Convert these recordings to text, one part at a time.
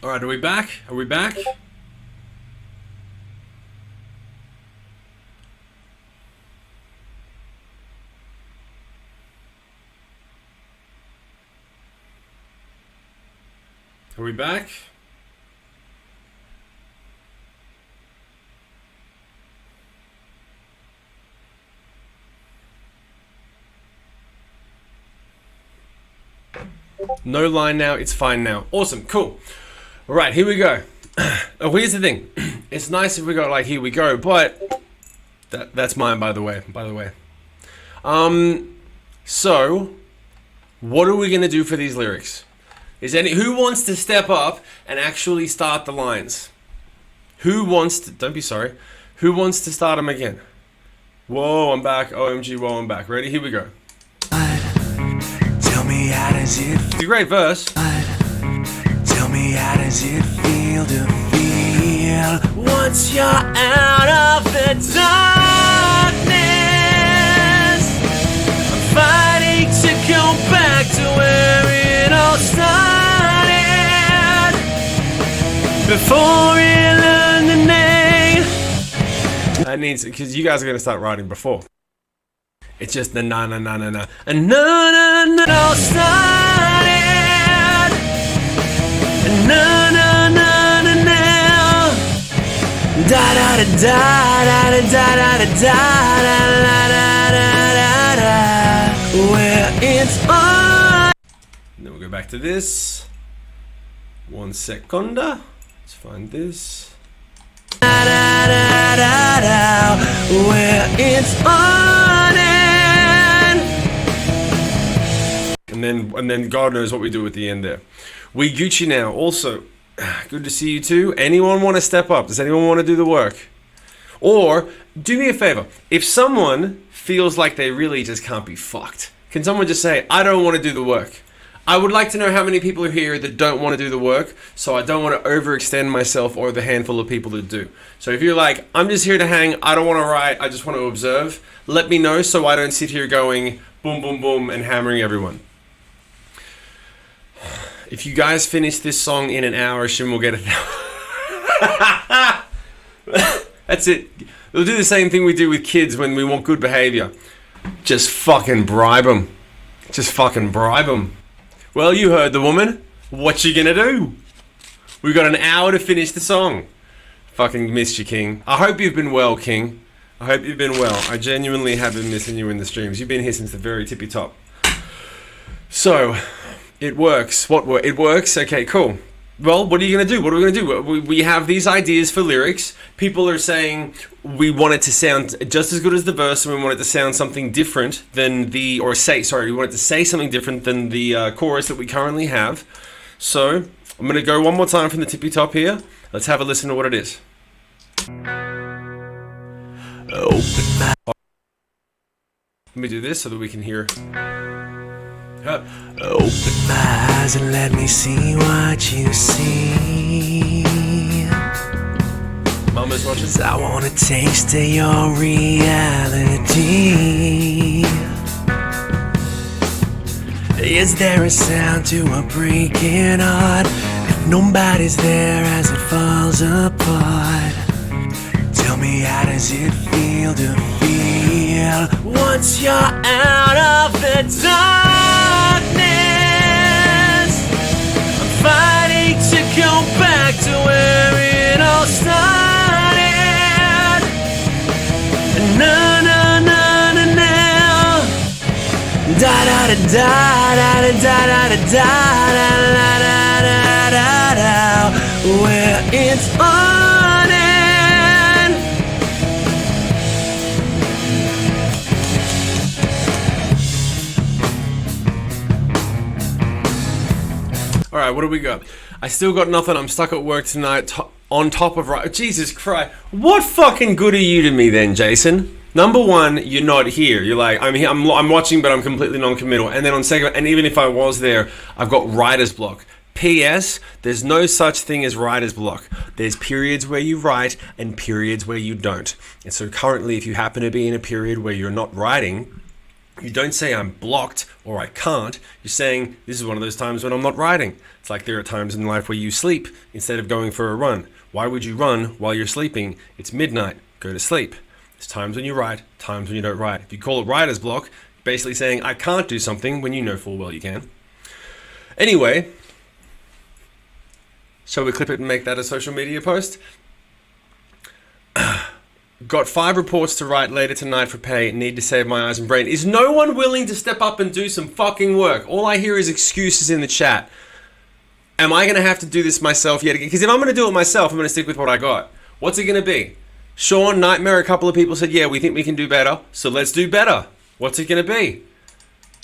All right, are we back? Are we back? Are we back? No line now, it's fine now. Awesome, cool. All right, here we go. Oh, here's the thing. It's nice if we go like, here we go, but that's mine, by the way. So, what are we gonna do for these lyrics? Who wants to step up and actually start the lines? Who wants to? Don't be sorry. Who wants to start them again? Whoa, I'm back. OMG, whoa, I'm back. Ready? Here we go. Tell me how does it It's a great verse. Tell me how does it feel to feel once you're out of the darkness? I'm fighting to go back to where it all started before it learned the name. That needs, because you guys are gonna start writing before. It's just the na na na na na and na na na. It all started and na na na na na. Da da da da da da da da da da da da. Where it's on. And then we'll go back to this. 1 seconda. Let's find this. Da da da da da. Where it's on. And then God knows what we do at the end there. We Gucci now. Also, good to see you too. Anyone want to step up? Does anyone want to do the work? Or do me a favor. If someone feels like they really just can't be fucked, can someone just say, I don't want to do the work? I would like to know how many people are here that don't want to do the work, so I don't want to overextend myself or the handful of people that do. So if you're like, I'm just here to hang, I don't want to write, I just want to observe, let me know so I don't sit here going boom, boom, boom and hammering everyone. If you guys finish this song in an hour, Shim will get it. That's it. We'll do the same thing we do with kids when we want good behavior. Just fucking bribe them. Just fucking bribe them. Well, you heard the woman. What you gonna do? We've got an hour to finish the song. Fucking missed you, King. I hope you've been well, King. I hope you've been well. I genuinely have been missing you in the streams. You've been here since the very tippy top. So, it works. It works? Okay, cool. Well, what are you going to do? What are we going to do? We have these ideas for lyrics. People are saying we want it to sound just as good as the verse, and we want it to sound something different than we want it to say something different than the chorus that we currently have. So, I'm going to go one more time from the tippy top here. Let's have a listen to what it is. Open my. Let me do this so that we can hear. Open my eyes and let me see what you see. Mama's watching. 'Cause I wanna taste of your reality. Is there a sound to a breaking heart? If nobody's there as it falls apart, tell me how does it feel to feel once you're out of the darkness? I'm fighting to go back to where it all started. Na na na na na. Da da da da da da da da da da da da da. Where it's on and All right, what do we got? I still got nothing. I'm stuck at work tonight. On top of Jesus Christ, what fucking good are you to me then, Jason? Number one, you're not here. You're like, I'm here. I'm watching, but I'm completely non-committal. And then on second, and even if I was there, I've got writer's block. P.S. There's no such thing as writer's block. There's periods where you write and periods where you don't. And so currently, if you happen to be in a period where you're not writing, You don't say I'm blocked or I can't. You're saying this is one of those times when I'm not writing. It's like there are times in life where you sleep instead of going for a run. Why would you run while you're sleeping? It's midnight. Go to sleep. There's times when you write, times when you don't write. If you call it writer's block, basically saying I can't do something when you know full well you can. Anyway, shall we clip it and make that a social media post? Got 5 reports to write later tonight for pay. Need to save my eyes and brain. Is no one willing to step up and do some fucking work? All I hear is excuses in the chat. Am I going to have to do this myself yet again? Because if I'm going to do it myself, I'm going to stick with what I got. What's it going to be? Sean, Nightmare, a couple of people said, yeah, we think we can do better. So let's do better. What's it going to be?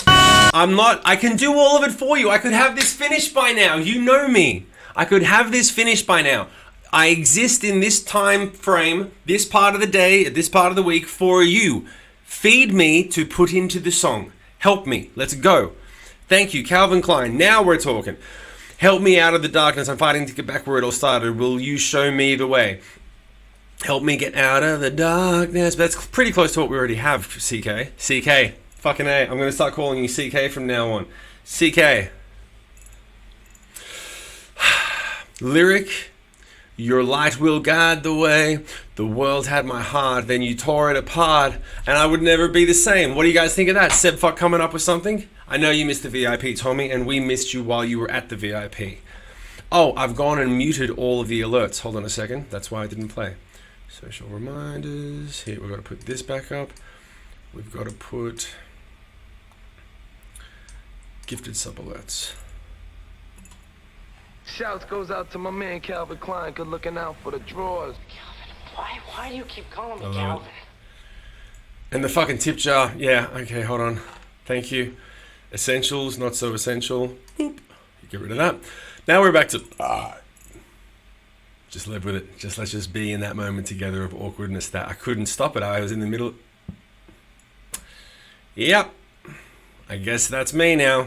I can do all of it for you. I could have this finished by now. You know me. I could have this finished by now. I exist in this time frame, this part of the day, this part of the week for you. Feed me to put into the song. Help me. Let's go. Thank you, Calvin Klein. Now we're talking. Help me out of the darkness. I'm fighting to get back where it all started. Will you show me the way? Help me get out of the darkness. But that's pretty close to what we already have, CK. CK. Fucking A. I'm going to start calling you CK from now on. CK. Lyric. Your light will guide the way. The world had my heart, then you tore it apart, and I would never be the same. What do you guys think of that? Seb Fuck coming up with something? I know you missed the VIP, Tommy, and we missed you while you were at the VIP. Oh, I've gone and muted all of the alerts. Hold on a second. That's why I didn't play. Social reminders. Here, we've got to put this back up. We've got to put gifted sub alerts. Shouts goes out to my man Calvin Klein, good looking out for the drawers. Calvin, why do you keep calling me Calvin? And the fucking tip jar. Yeah, okay, hold on. Thank you. Essentials, not so essential. Boop. Get rid of that. Now we're back to... just live with it. Let's just be in that moment together of awkwardness that I couldn't stop it. I was in the middle. Yep. I guess that's me now.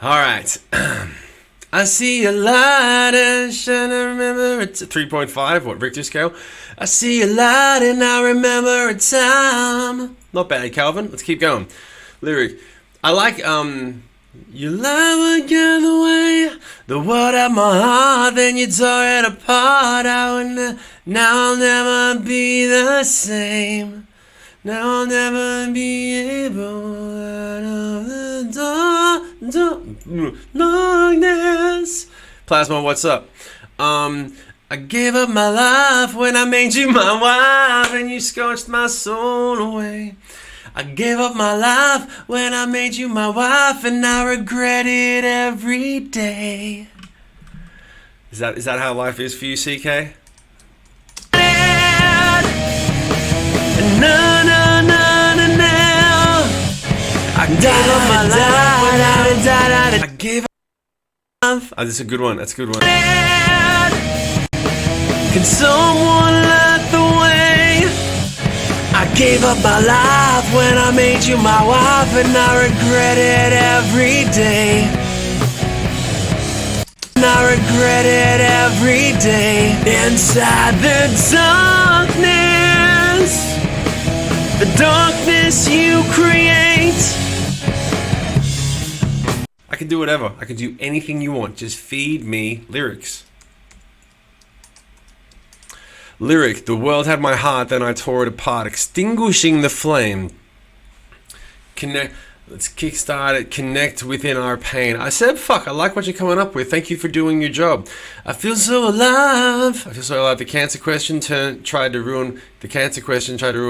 All right. I see a light and shine, I remember it's 3.5, what, Richter scale? I see a light and I remember a time. Not bad, Calvin. Let's keep going. Lyric. I like, you love would get away, the world at my heart, then you tore it apart. Now I'll never be the same. Now I'll never be able out of the darkness. Plasma, what's up? I gave up my life when I made you my wife and you scorched my soul away. I gave up my life when I made you my wife and I regret it every day. Is that how life is for you, CK? I gave up my life. I gave up. Oh, this is a good one. That's a good one. Can someone light the way? I gave up my life when I made you my wife, and I regret it every day. And I regret it every day. Inside the darkness you create. I can do whatever. I can do anything you want. Just feed me lyrics. Lyric. The world had my heart, then I tore it apart, extinguishing the flame. Connect. Let's kickstart it. Connect within our pain. I said, fuck, I like what you're coming up with. Thank you for doing your job. I feel so alive. I feel so alive. The cancer question tried to ruin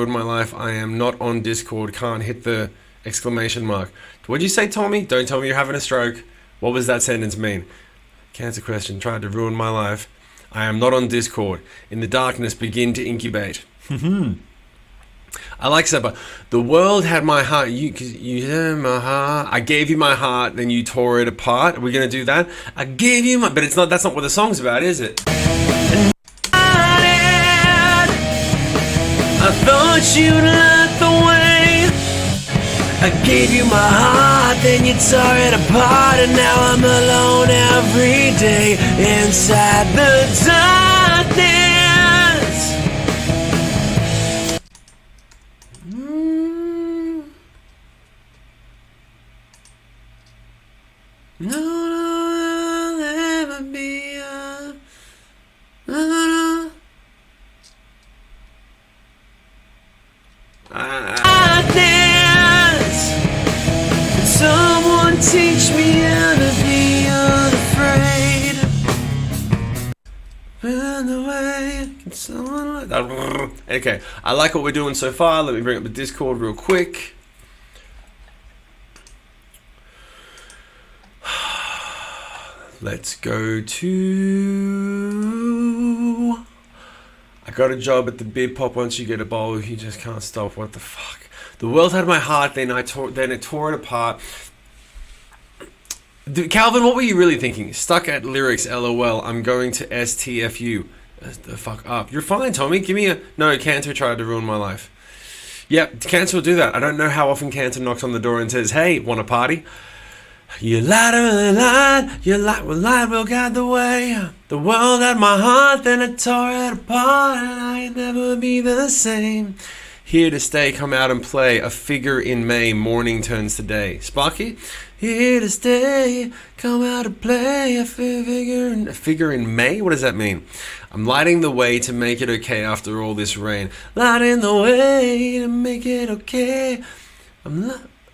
my life. I am not on Discord. Can't hit the exclamation mark. What'd you say, Tommy? Don't tell me you're having a stroke. What was that sentence mean? Cancer question tried to ruin my life. I am not on Discord. In the darkness, begin to incubate. I like Seba. The world had my heart. You had my heart. I gave you my heart, then you tore it apart. Are we gonna do that? I gave you my. But it's not. That's not what the song's about, is it? I thought you'd light the way. I gave you my heart, then you tore it apart, and now I'm alone every day inside the darkness. No, no, I'll ever be a... No, no. Can someone teach me how to be unafraid? Run away. Can someone like that? Okay, I like what we're doing so far. Let me bring up the Discord real quick. Let's go to... I got a job at the beer pop. Once you get a bowl, you just can't stop. What the fuck? The world had my heart, then it tore it apart. Calvin, what were you really thinking? Stuck at lyrics, LOL. I'm going to STFU. The fuck up. You're fine, Tommy. Give me a... No, Cantor tried to ruin my life. Yep, Cantor will do that. I don't know how often Cantor knocks on the door and says, hey, want a party? You lied and lied, you lied, well, lied will guide the way. The world had my heart, then it tore it apart, and I'd never be the same. Here to stay, come out and play. A figure in May, morning turns to day. Sparky? Here to stay, come out and play. A figure in May? What does that mean? I'm lighting the way to make it okay after all this rain. Lighting the way to make it okay. I'm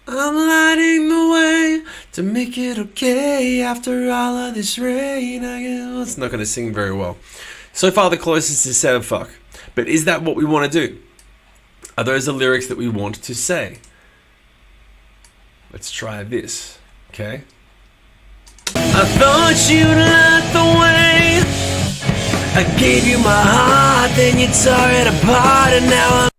lighting the way to make it okay after all of this rain. It's not going to sing very well. So far, the closest is Sam Fuck. But is that what we want to do? Are those the lyrics that we want to say? Let's try this, okay? I thought you'd like the way I gave you my heart, then you tore it apart, and now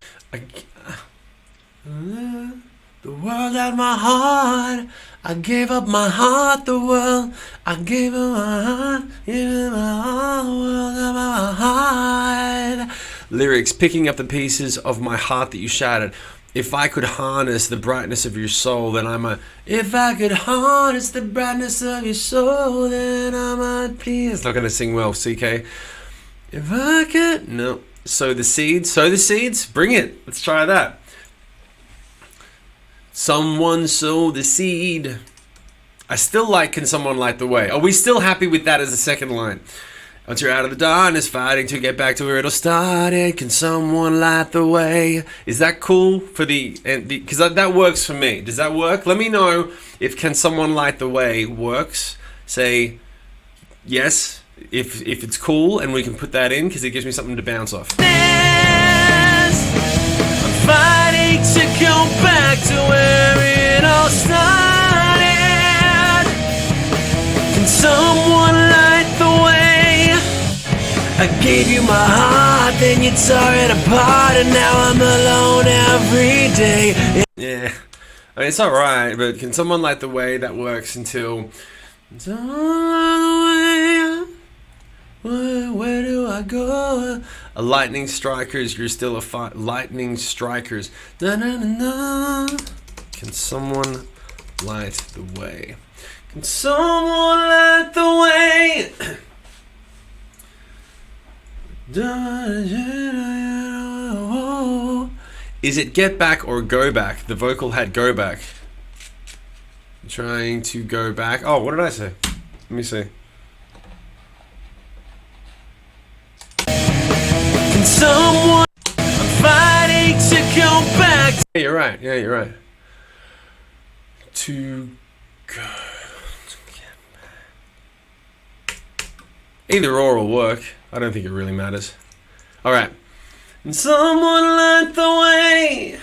the world had my heart. I gave up my heart, the world. I gave up my heart, gave my heart, the world had my heart. Lyrics, picking up the pieces of my heart that you shattered. If I could harness the brightness of your soul, then I'm a... If I could harness the brightness of your soul, then I might be... It's not going to sing well, CK. If I could... No. Sow the seeds. Sow the seeds? Bring it. Let's try that. Someone sow the seed. I still like Can Someone Light the Way. Are we still happy with that as the second line? Once you're out of the darkness, fighting to get back to where it all started. Can someone light the way? Is that cool for the... Because that works for me. Does that work? Let me know if Can Someone Light the Way works. Say yes if it's cool, and we can put that in because it gives me something to bounce off. I'm fighting to go back to where it all started. Can someone light the way? I gave you my heart, then you tore it apart, and now I'm alone every day. Yeah, I mean, it's alright, but Can Someone Light the Way? That works until... Where do I go? A lightning strikers, you're still a fight. Lightning strikers. Na, na, na, na. Can someone light the way? Can someone light the way? Is it get back or go back? The vocal had go back. I'm trying to go back. Oh, what did I say? Let me see. Can someone... I'm fighting to go back. Yeah, you're right. Yeah, you're right. To go... Either or will work. I don't think it really matters. Alright. And someone light the way.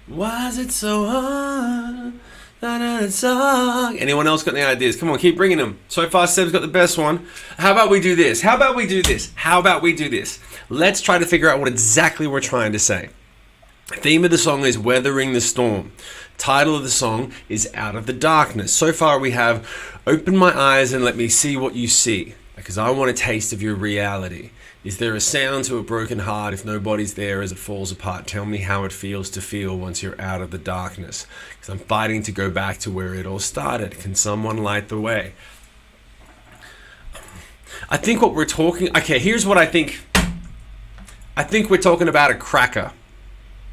Why is it so hard? Anyone else got any ideas? Come on, keep bringing them. So far, Seb's got the best one. How about we do this? How about we do this? How about we do this? Let's try to figure out what exactly we're trying to say. The theme of the song is Weathering the Storm. Title of the song is Out of the Darkness. So far, we have Open My Eyes and Let Me See What You See. Because I want a taste of your reality. Is there a sound to a broken heart if nobody's there as it falls apart? Tell me how it feels to feel once you're out of the darkness. Because I'm fighting to go back to where it all started. Can someone light the way? I think what we're talking... Okay, here's what I think. I think we're talking about a cracker.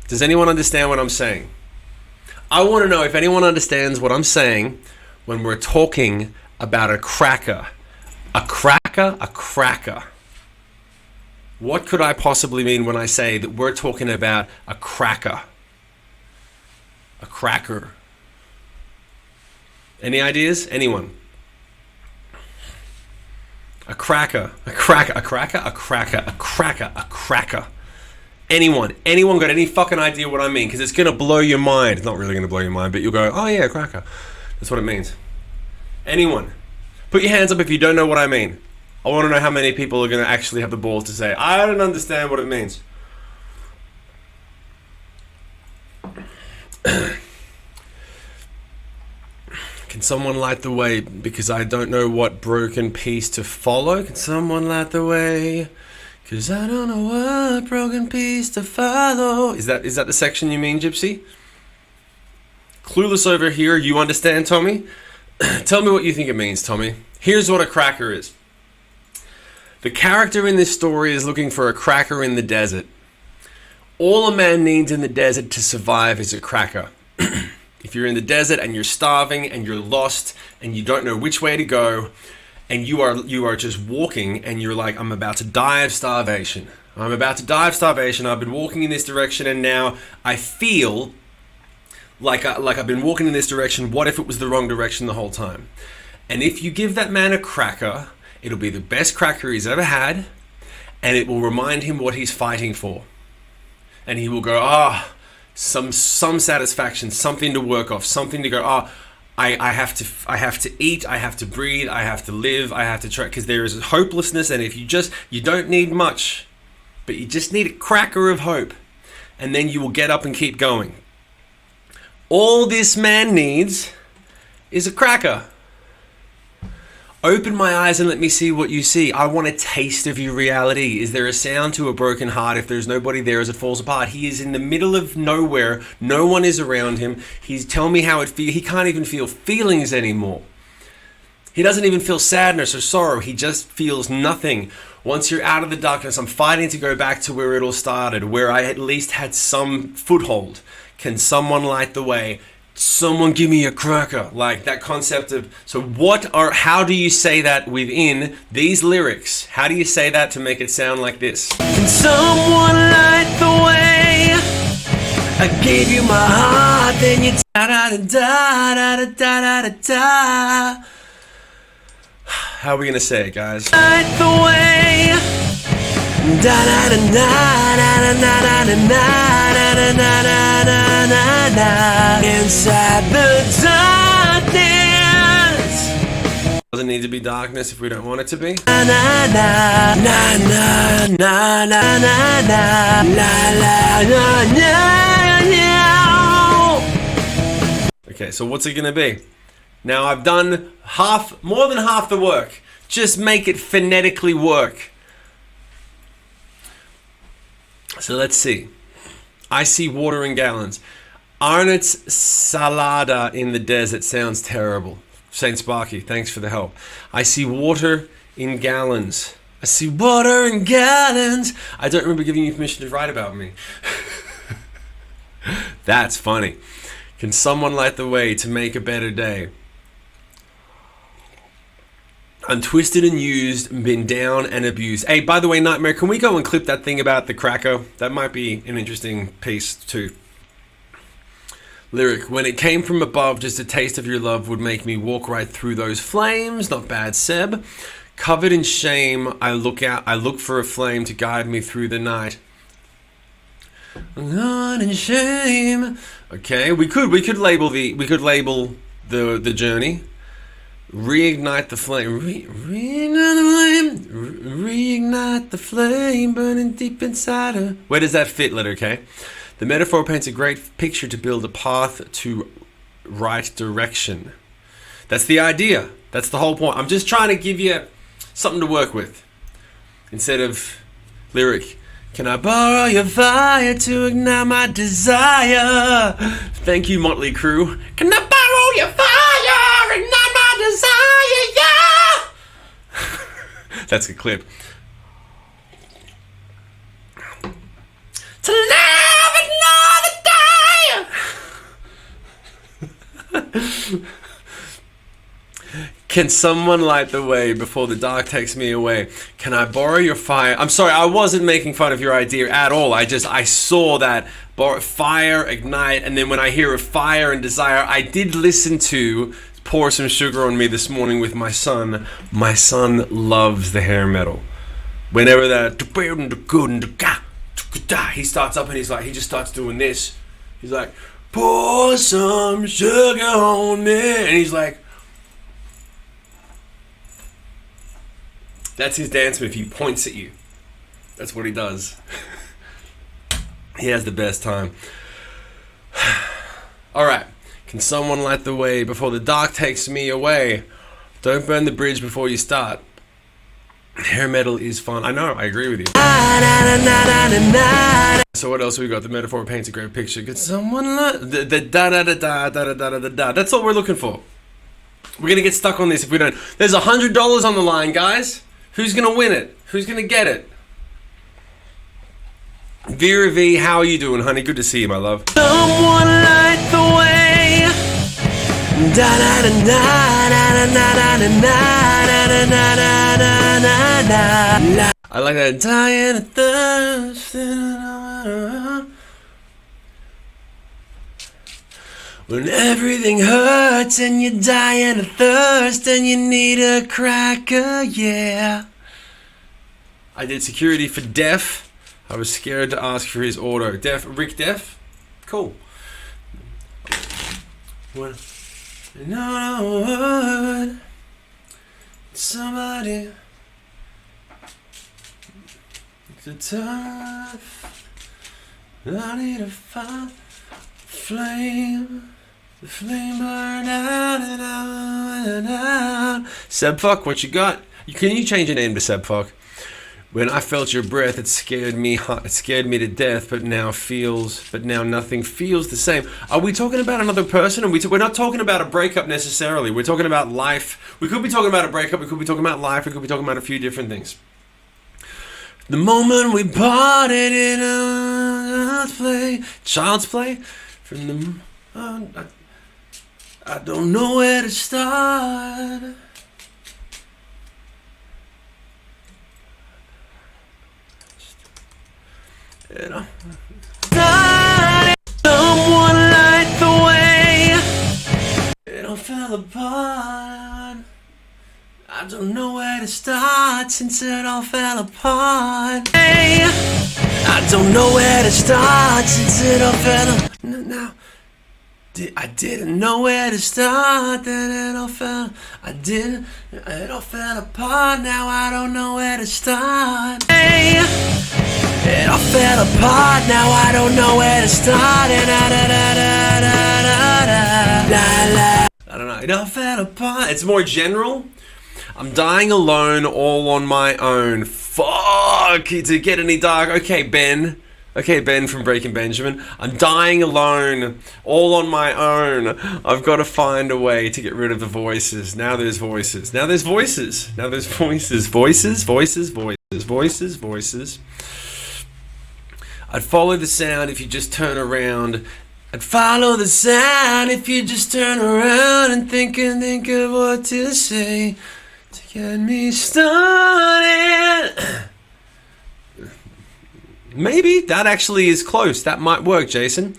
Does anyone understand what I'm saying? I want to know if anyone understands what I'm saying when we're talking about a cracker? A cracker, a cracker. What could I possibly mean when I say that we're talking about a cracker? A cracker. Any ideas? Anyone? A cracker, a cracker, a cracker, a cracker, a cracker, a cracker. Anyone got any fucking idea what I mean? Because it's going to blow your mind. It's not really going to blow your mind, but you'll go, oh yeah, cracker. That's what it means. Anyone? Put your hands up if you don't know what I mean. I want to know how many people are going to actually have the balls to say, I don't understand what it means. Can someone light the way? Because I don't know what broken piece to follow. Can someone light the way? Because I don't know what broken piece to follow. Is that the section you mean, Gypsy? Clueless over here. You understand, Tommy? Tell me what you think it means, Tommy. Here's what a cracker is. The character in this story is looking for a cracker in the desert. All a man needs in the desert to survive is a cracker. If you're in the desert and you're starving and you're lost and you don't know which way to go, and you are just walking and you're like, I'm about to die of starvation. I'm about to die of starvation. I've been walking in this direction and now I feel like I've been walking in this direction. What if it was the wrong direction the whole time? And if you give that man a cracker, it'll be the best cracker he's ever had, and it will remind him what he's fighting for. And he will go, some satisfaction, something to work off, something to go, I have to eat, I have to breathe, I have to live, I have to try, because there is hopelessness, and if you don't need much, but you just need a cracker of hope, and then you will get up and keep going. All this man needs is a cracker. Open my eyes and let me see what you see. I want a taste of your reality. Is there a sound to a broken heart if there's nobody there as it falls apart? He is in the middle of nowhere. No one is around him. He's telling me how it feels. He can't even feel feelings anymore. He doesn't even feel sadness or sorrow. He just feels nothing. Once you're out of the darkness, I'm fighting to go back to where it all started, where I at least had some foothold. Can someone light the way? Someone give me a cracker. Like that concept of, so how do you say that within these lyrics? How do you say that to make it sound like this? Can someone light the way? I gave you my heart, then you da da da da da da da da. How are we gonna say it, guys? Light the way. Da da da da da da da da da da da da da da. Inside the darkness. Doesn't need to be darkness if we don't want it to be. Na na na na na na na na na la la. Okay, so what's it gonna be? Now I've done more than half the work. Just make it phonetically work. So let's see. I see water in gallons. Arnott's salada in the desert sounds terrible. Saint Sparky, thanks for the help. I see water in gallons. I see water in gallons. I don't remember giving you permission to write about me. That's funny. Can someone light the way to make a better day? I'm twisted and used, been down and abused. Hey, by the way, Nightmare, can we go and clip that thing about the cracker? That might be an interesting piece too. Lyric, when it came from above, just a taste of your love would make me walk right through those flames. Not bad, Seb. Covered in shame, I look for a flame to guide me through the night. Not in shame. Okay, we could label the journey. Reignite the flame. Reignite the flame burning deep inside her. Where does that fit, letter K? The metaphor paints a great picture to build a path to right direction. That's the idea. That's the whole point. I'm just trying to give you something to work with. Instead of lyric, can I borrow your fire to ignite my desire? Thank you, Motley Crue. Can I borrow your fire, ignite my desire, yeah? That's a clip. To live another day. Can someone light the way before the dark takes me away? Can I borrow your fire? I'm sorry, I wasn't making fun of your idea at all. I saw that fire, ignite, and then when I hear of fire and desire, I did listen to Pour Some Sugar on Me this morning with my son. My son loves the hair metal. Whenever that, he starts up and he just starts doing this. He's like, pour some sugar on me. And he's like, that's his dance move. He points at you. That's what he does. He has the best time. All right. Can someone light the way before the dark takes me away? Don't burn the bridge before you start. Hair metal is fun. I know. I agree with you. So what else we got? The metaphor paints a great picture. Can someone light the da da da da da da da da da? That's all we're looking for. We're gonna get stuck on this if we don't. There's $100 on the line, guys. Who's gonna win it? Who's gonna get it? Vera V, how are you doing, honey? Good to see you, my love. Someone light the way. Da da da da da da da da da da da da. I like that. Dying of thirst. When everything hurts and you're dying of thirst and you need a cracker, yeah. I did security for Def. I was scared to ask for his auto. Rick Def? Cool. What? No, somebody to tough. I need a flame. The flame burn out and out and out. Sebfuck, what you got? Can you change your name to Sebfuck? When I felt your breath, it scared me to death, but now nothing feels the same. Are we talking about another person? We're not talking about a breakup necessarily. We're talking about life. We could be talking about a breakup. We could be talking about life. We could be talking about a few different things. The moment we parted in child's play, from the I don't know where to start. Someone light the way. It all fell apart. I don't know where to start since it all fell apart. Hey, I don't know where to start since it all fell apart. Now, I didn't know where to start. Then it all fell. It all fell apart. Now I don't know where to start. Hey. It all fell apart, now I don't know where to start. And I don't know, it all fell apart. It's more general. I'm dying alone, all on my own. Fuck, to get any dark. Okay, Ben from Breaking Benjamin. I'm dying alone, all on my own. I've got to find a way to get rid of the voices. Now there's voices. Voices. I'd follow the sound if you just turn around. I'd follow the sound if you just turn around and think of what to say to get me started. Maybe that actually is close. That might work, Jason.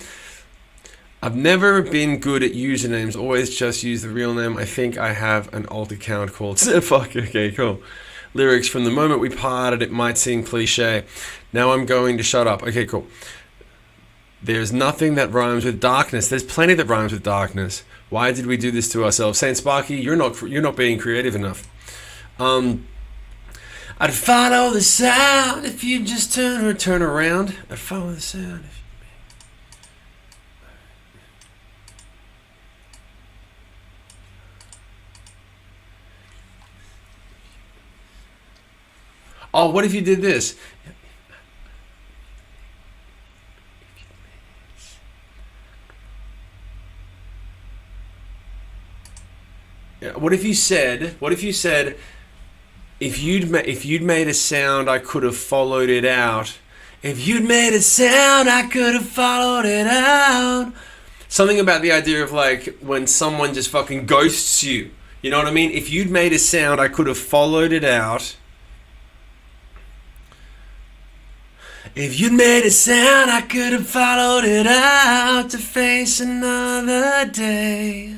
I've never been good at usernames. Always just use the real name. I think I have an alt account called Fuck. Okay, cool. Lyrics: from the moment we parted, it might seem cliche. Now I'm going to shut up. Okay, cool. There's nothing that rhymes with darkness. There's plenty that rhymes with darkness. Why did we do this to ourselves? Saint Sparky, you're not being creative enough. I'd follow the sound if you just turn around. I'd follow the sound. Oh, what if you did this? What if you said, if you'd made a sound, I could have followed it out. If you'd made a sound, I could have followed it out. Something about the idea of like when someone just fucking ghosts you. You know what I mean? If you'd made a sound, I could have followed it out. If you'd made a sound, I could have followed it out to face another day.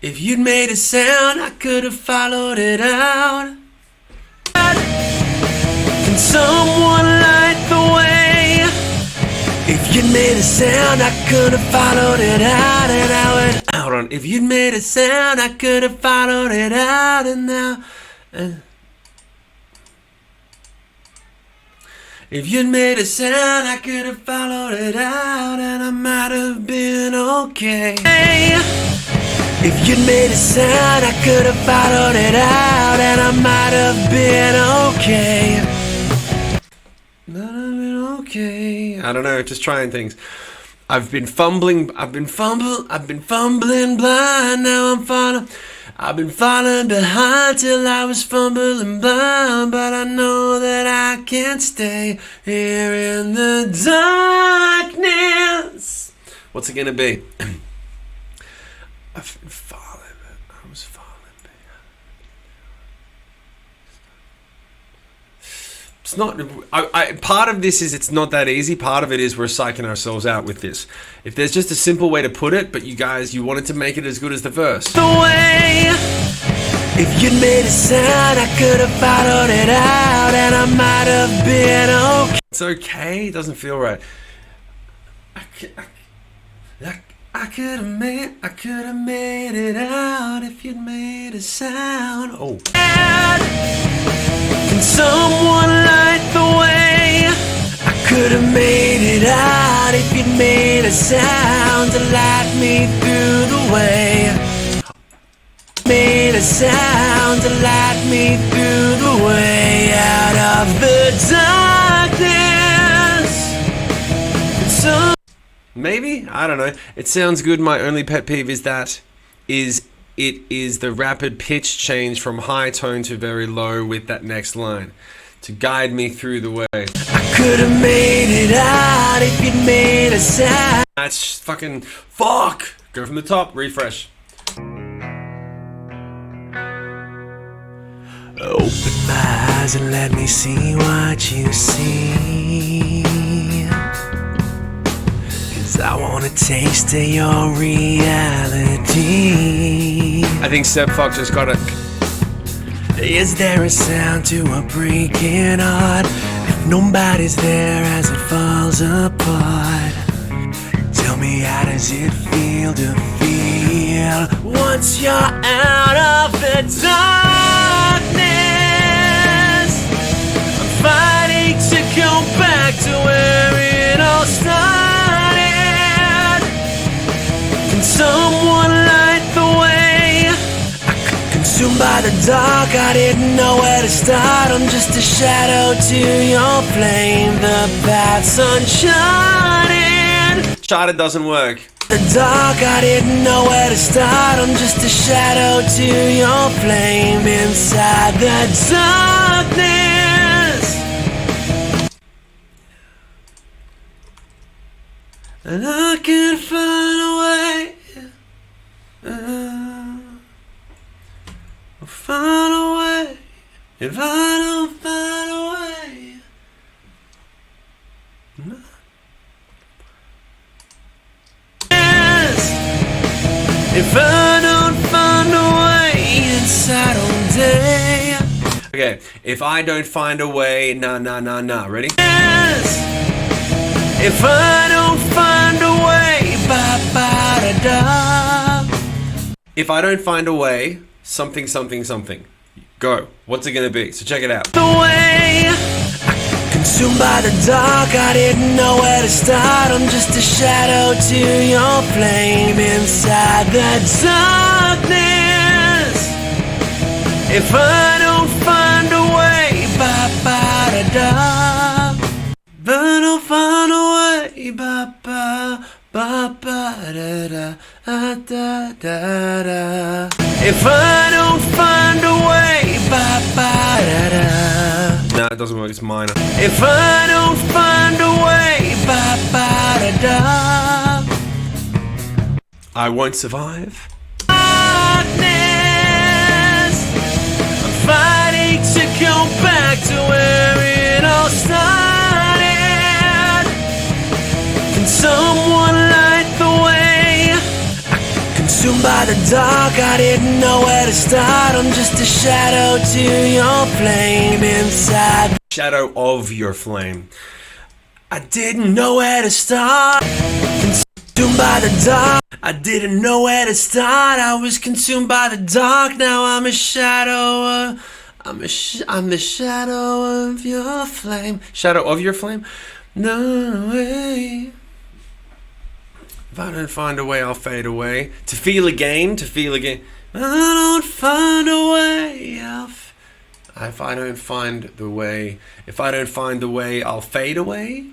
If you'd made a sound, I could have followed it out. Can someone light the way? If you'd made a sound, I could have followed it out, and I would. Hold on. If you'd made a sound, I could have followed it out, and now. If you'd made a sound, I could have followed it out, and I might have been okay. If you'd made a sound, I could have followed it out, and I might have been okay. Might have been okay. I don't know, just trying things. I've been fumbling blind, now I'm falling. I've been falling behind till I was fumbling blind, but I know that I can't stay here in the darkness. What's it gonna be? I've been falling, I was falling behind. It's not. Part of this is it's not that easy. Part of it is we're psyching ourselves out with this. If there's just a simple way to put it, but you guys, you wanted to make it as good as the verse. The way. If you'd made a sound, I could have followed it out, and I might have been okay. It's okay. It doesn't feel right. I could have made it out if you'd made a sound. Oh. Can someone light the way? I could have made it out if you'd made a sound to light me through the way. Made a sound to light me through the way out of the darkness. Can Maybe? I don't know. It sounds good. My only pet peeve is that it is the rapid pitch change from high tone to very low with that next line to guide me through the way. I could have made it out if you'd made a sound. That's fucking fuck. Go from the top, refresh. Open my eyes and let me see what you see. I wanna taste of your reality. I think Seb Fox just got it. Is there a sound to a breaking heart? If nobody's there as it falls apart, tell me, how does it feel to feel once you're out of the darkness? I'm fighting to go back to where it all started. Someone light the way. Consumed by the dark, I didn't know where to start. I'm just a shadow to your flame. The path's uncharted. Charted doesn't work. The dark, I didn't know where to start. I'm just a shadow to your flame inside the darkness. And I can't find a way. I'll find a way. If I don't find a way, no. Yes. If I don't find a way inside all day. Okay, if I don't find a way, nah. Ready? Yes. If I don't find a way, ba-ba-da-da. If I don't find a way, something. Go. What's it gonna be? So check it out. The way. Consumed by the dark, I didn't know where to start. I'm just a shadow to your flame inside the darkness. If I don't find a way, ba-ba-da-da. But I'll find a way, ba-ba-da-da, da-da-da-da. If I don't find a way, ba-ba-da-da. No, it doesn't work. It's minor. If I don't find a way, ba-ba-da-da. I won't survive. Darkness. go back to where it all started. Can someone light the way? Consumed by the dark, I didn't know where to start. I'm just a shadow to your flame inside. Shadow of your flame. I didn't know where to start. Consumed by the dark, I didn't know where to start. I was consumed by the dark. Now I'm a shadow. I'm the shadow of your flame. Shadow of your flame? No way. If I don't find a way, I'll fade away. To feel again, to feel again. I don't find a way. If I don't find the way, I'll fade away.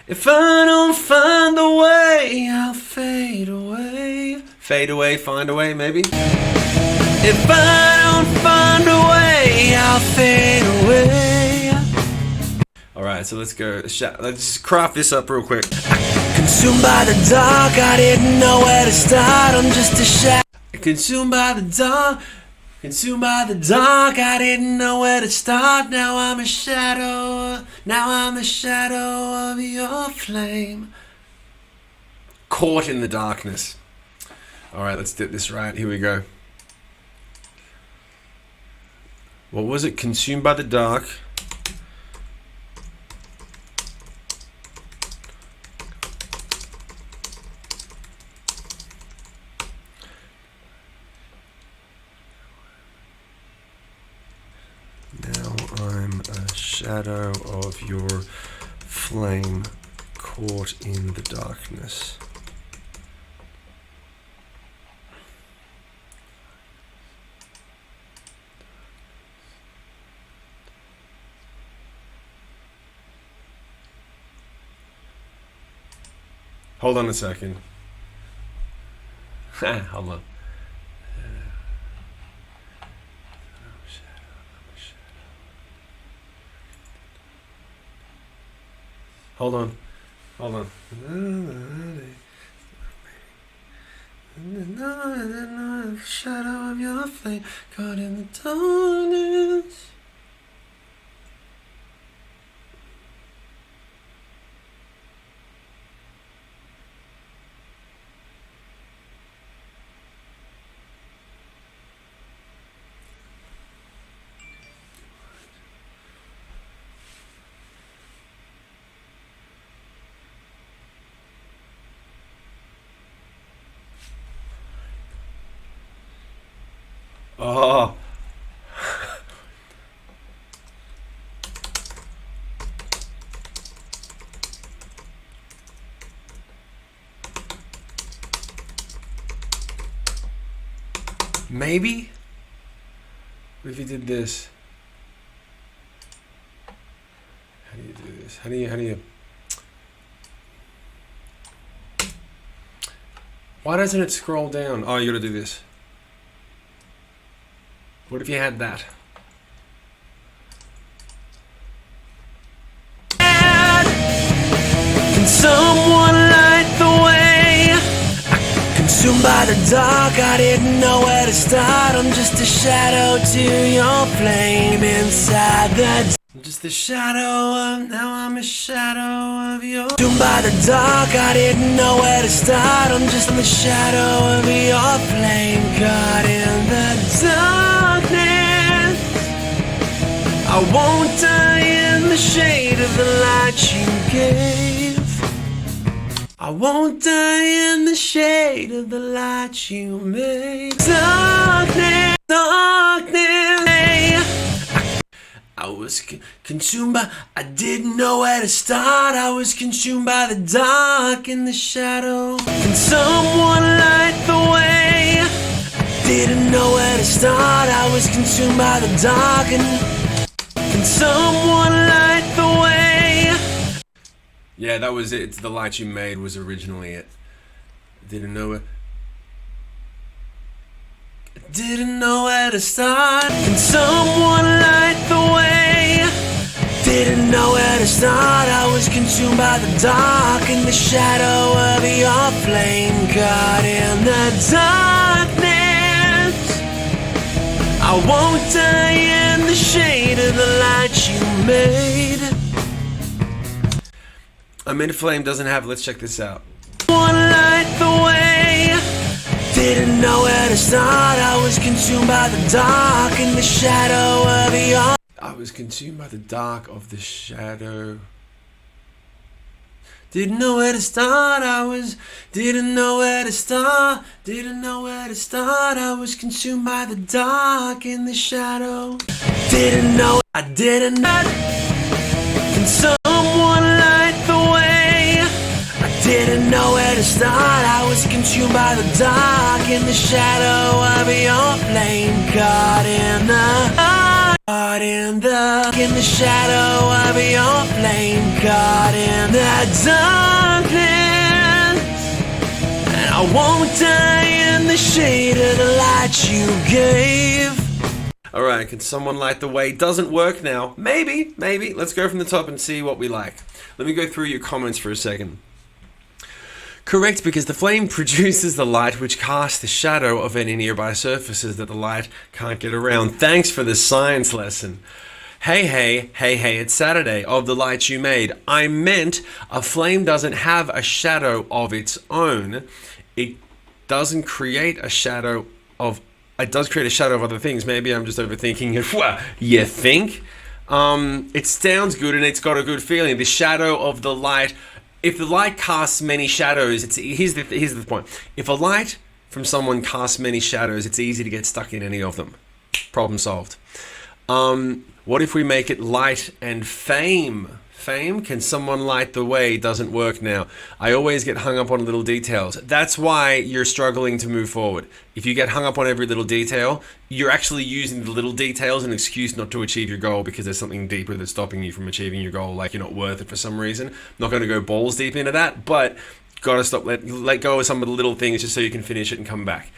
If I don't find the way, I'll fade away. Fade away, find a way, maybe. If I don't find a way, I'll fade away. Alright, so let's go. Let's just craft this up real quick. Consumed by the dark, I didn't know where to start. I'm just a shadow. Consumed by the dark. Consumed by the dark, I didn't know where to start. Now I'm a shadow. Now I'm the shadow of your flame. Caught in the darkness. Alright, let's get this right. Here we go. What was it? Consumed by the dark. I'm a shadow of your flame caught in the darkness. Hold on a second. Hold on. Hold on. Shadow of your flame caught in the darkness. Oh. Maybe? What if you did this? How do you do this? How do you... Why doesn't it scroll down? Oh, you gotta do this. What if you had that? Can someone light the way? Consumed by the dark, I didn't know where to start. I'm just a shadow to your flame inside the. I'm just a shadow of. Now I'm a shadow of your. Consumed by the dark, I didn't know where to start. I'm just the shadow of your flame caught in the darkness. I won't die in the shade of the light you gave. I won't die in the shade of the light you made. Darkness, darkness. I was consumed by, I didn't know where to start. I was consumed by the dark and the shadow. Can someone light the way? I didn't know where to start. I was consumed by the dark and can someone light the way? Yeah, that was it. The light you made was originally it. Didn't know it. Didn't know where to start. Can someone light the way? Didn't know where to start. I was consumed by the dark and the shadow of your flame caught in the darkness. I I won't die in the shade of the light you made. I mean, Flame doesn't have. Let's check this out. One light the way. Didn't know where to start. I was consumed by the dark and the shadow of your. I was consumed by the dark of the shadow. Didn't know where to start. Didn't know where to start. Didn't know where to start. I was consumed by the dark and the shadow. Didn't know. I didn't know. Can someone light the way? I didn't know where to start. I was consumed by the dark and the shadow of your flame. Caught in the shadow of your flame. Caught in the darkness. And I won't die in the shade of the light you gave. Alright, can someone light the way? Doesn't work now. Maybe. Let's go from the top and see what we like. Let me go through your comments for a second. Correct, because the flame produces the light which casts the shadow of any nearby surfaces that the light can't get around. Thanks for the science lesson. Hey, it's Saturday. Of the light you made. I meant a flame doesn't have a shadow of its own. It doesn't create a shadow of... It does create a shadow of other things. Maybe I'm just overthinking it. You think? It sounds good and it's got a good feeling. The shadow of the light... If the light casts many shadows, here's the point. If a light from someone casts many shadows, it's easy to get stuck in any of them. Problem solved. What if we make it light and fame? Fame? Can someone light the way? Doesn't work now. I always get hung up on little details. That's why you're struggling to move forward. If you get hung up on every little detail, you're actually using the little details as an excuse not to achieve your goal because there's something deeper that's stopping you from achieving your goal, like you're not worth it for some reason. I'm not going to go balls deep into that, but gotta stop, let go of some of the little things just so you can finish it and come back.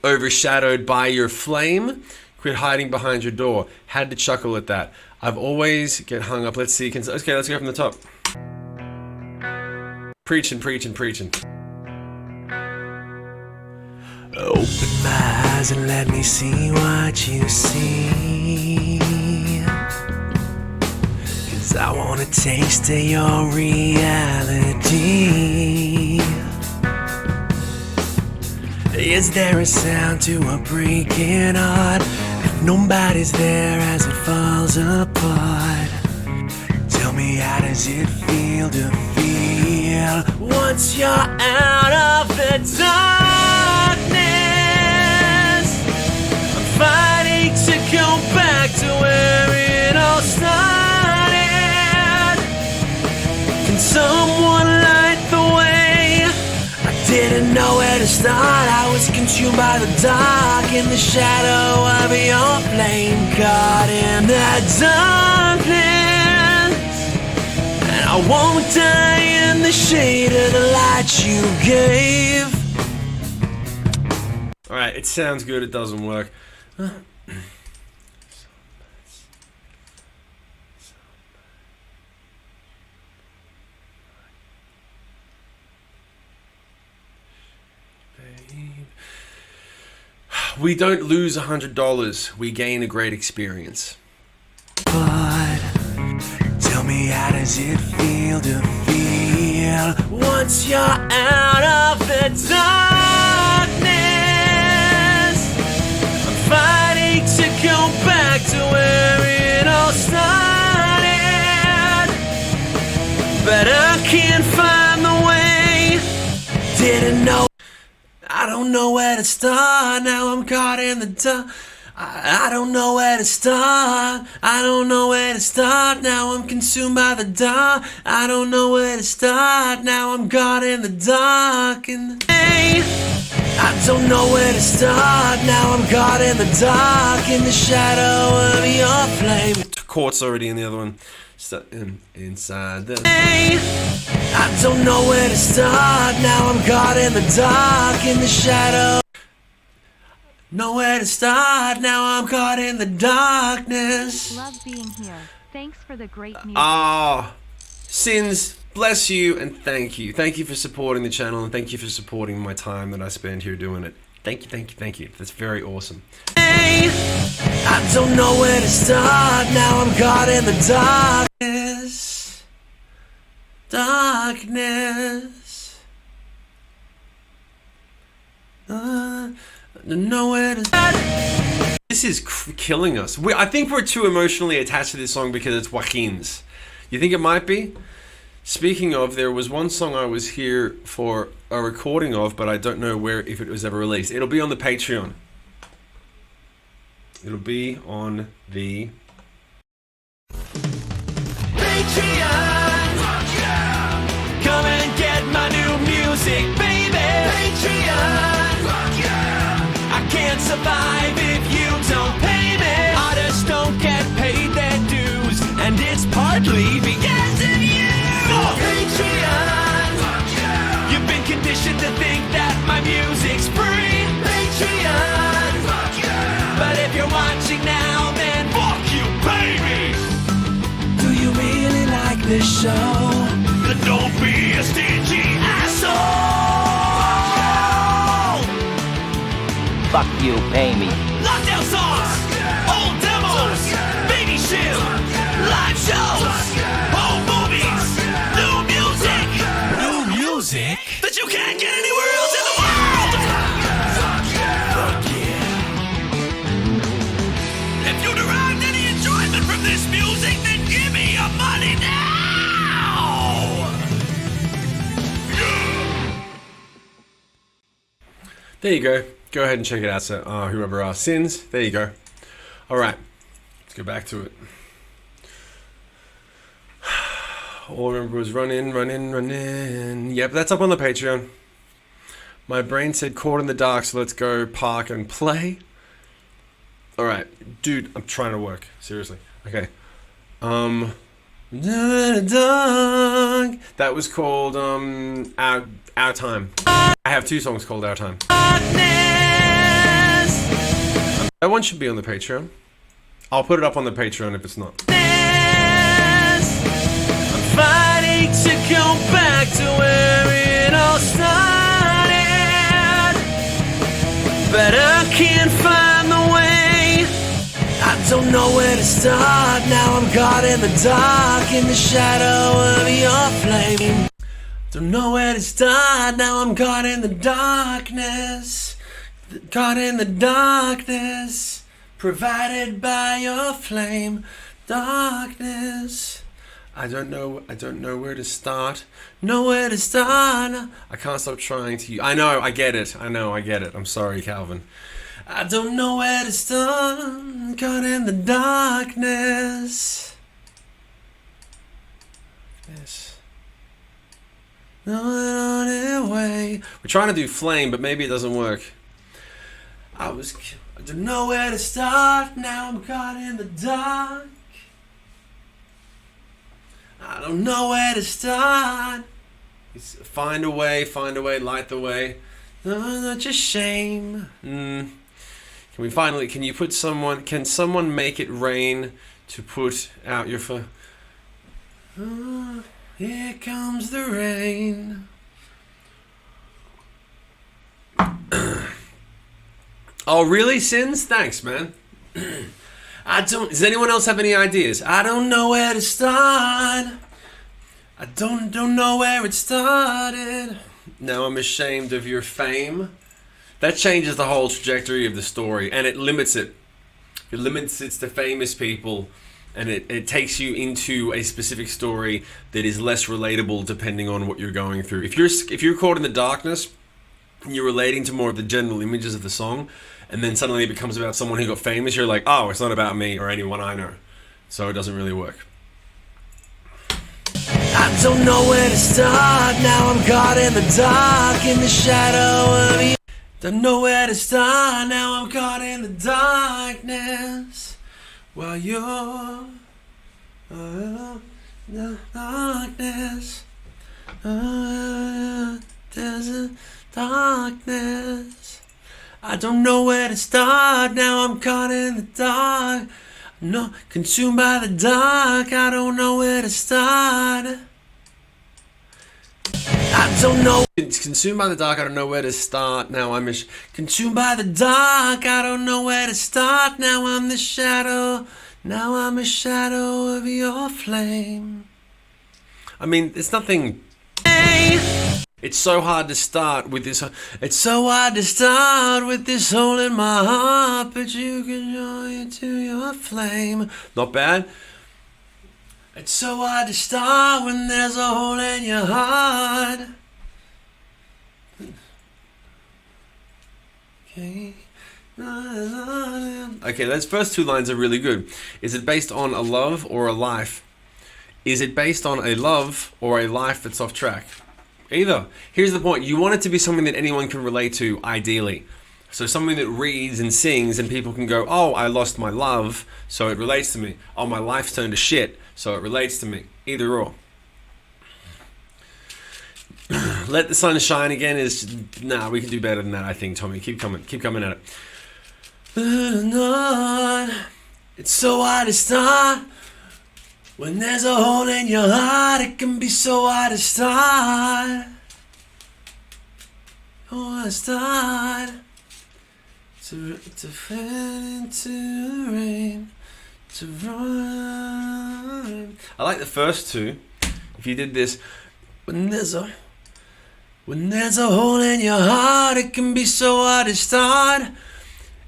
Overshadowed by your flame. Quit hiding behind your door. Had to chuckle at that. I've always get hung up. Let's see. Okay, let's go from the top. Preaching. Open my eyes and let me see what you see. 'Cause I wanna taste of your reality. Is there a sound to a breaking heart? If nobody's there as it falls apart, tell me, how does it feel to feel once you're out of the darkness? I'm fighting to go back to where it all started. Can someone light the way? I didn't know where to start. I was consumed by the dark and the shadow of your flame. Caught in the darkness. And I won't die in the shade of the light you gave. Alright, it sounds good, it doesn't work. We don't lose $100, we gain a great experience. But tell me, how does it feel to feel once you're out of the darkness? I'm fighting to go back to where it all started, but I can't find the way. Didn't know. I don't know where to start. Now I'm caught in the dark. I don't know where to start. I don't know where to start. Now I'm consumed by the dark. I don't know where to start. Now I'm caught in the dark. I don't know where to start. Now I'm caught in the dark, in the shadow of your flame. Quartz already in the other one. Inside the... I don't know where to start. Now I'm caught in the dark, in the shadow. Nowhere to start. Now I'm caught in the darkness. Love being here. Thanks for the great music. Sins, bless you and thank you. Thank you for supporting the channel and thank you for supporting my time that I spend here doing it. Thank you, thank you, thank you. That's very awesome. I don't know where to start. Now I'm caught in the darkness. Darkness. I don't know where to start. This is killing us. I think we're too emotionally attached to this song because it's Joaquin's. You think it might be? Speaking of, there was one song I was here for a recording of, but I don't know if it was ever released. It'll be on the Patreon. It'll be on the Patreon. Yeah. Come and get my new music, baby. Patreon. Yeah. I can't survive if you don't pay me. Artists don't get paid their dues, and it's partly because of you. Patreon. Yeah. You've been conditioned to think that my music's free. Patreon. Yeah. But if you're watching now, then fuck you, baby. Do you really like this show? Then don't be a stingy asshole. Fuck you, pay me. Lockdown songs, old demos, baby Shim, live shows, home movies, new music that you can't get anywhere else in the world. Fuck yeah. If you derived any enjoyment from this music, then give me your money now. There you go. Go ahead and check it out, so whoever asked sins. There you go. All right, let's go back to it. All I remember was run in. Yep, that's up on the Patreon. My brain said caught in the dark, so let's go park and play. All right, dude, I'm trying to work. Seriously. Okay. That was called Our Time. I have two songs called Our Time. That one should be on the Patreon. I'll put it up on the Patreon if it's not. I'm fighting to go back to where it all started, but I can't find the way. I don't know where to start. Now I'm caught in the dark, in the shadow of your flame. Don't know where to start. Now I'm caught in the darkness. Caught in the darkness, provided by your flame. Darkness. I don't know where to start. Nowhere to start. I can't stop trying to. I know, I get it. I'm sorry, Calvin. I don't know where to start. Caught in the darkness. Yes. No way. We're trying to do flame, but maybe it doesn't work. I don't know where to start. Now I'm caught in the dark. I don't know where to start. Find a way, light the way. No, not just shame. Can someone make it rain to put out your fire? Here comes the rain. Oh, really, Sins? Thanks, man. Does anyone else have any ideas? I don't know where to start. I don't know where it started. Now I'm ashamed of your fame. That changes the whole trajectory of the story, and it limits it. It limits it to famous people, and it takes you into a specific story that is less relatable depending on what you're going through. If you're caught in the darkness, and you're relating to more of the general images of the song, and then suddenly it becomes about someone who got famous, you're like, oh, it's not about me or anyone I know. So it doesn't really work. I don't know where to start. Now I'm caught in the dark, in the shadow of you. Don't know where to start. Now I'm caught in the darkness. While you're the darkness. There's a darkness. I don't know where to start. Now I'm caught in the dark. No, consumed by the dark. I don't know where to start. I don't know. It's consumed by the dark, I don't know where to start. Now I'm Consumed by the dark, I don't know where to start. Now I'm the shadow. Now I'm a shadow of your flame. I mean, there's nothing. It's so hard to start with this. It's so hard to start with this hole in my heart, but you can join it to your flame. Not bad. It's so hard to start when there's a hole in your heart. Okay. Okay, those first two lines are really good. Is it based on a love or a life? Is it based on a love or a life that's off track? Either. Here's the point. You want it to be something that anyone can relate to, ideally. So something that reads and sings and people can go, oh, I lost my love, so it relates to me. Oh, my life's turned to shit, so it relates to me. Either or. Let the sun shine again is... Nah, we can do better than that, I think, Tommy. Keep coming at it. It's so hard to start. When there's a hole in your heart, it can be so hard to start. Oh, I start to fade into the rain, to run. I like the first two. If you did this, when there's a hole in your heart, it can be so hard to start.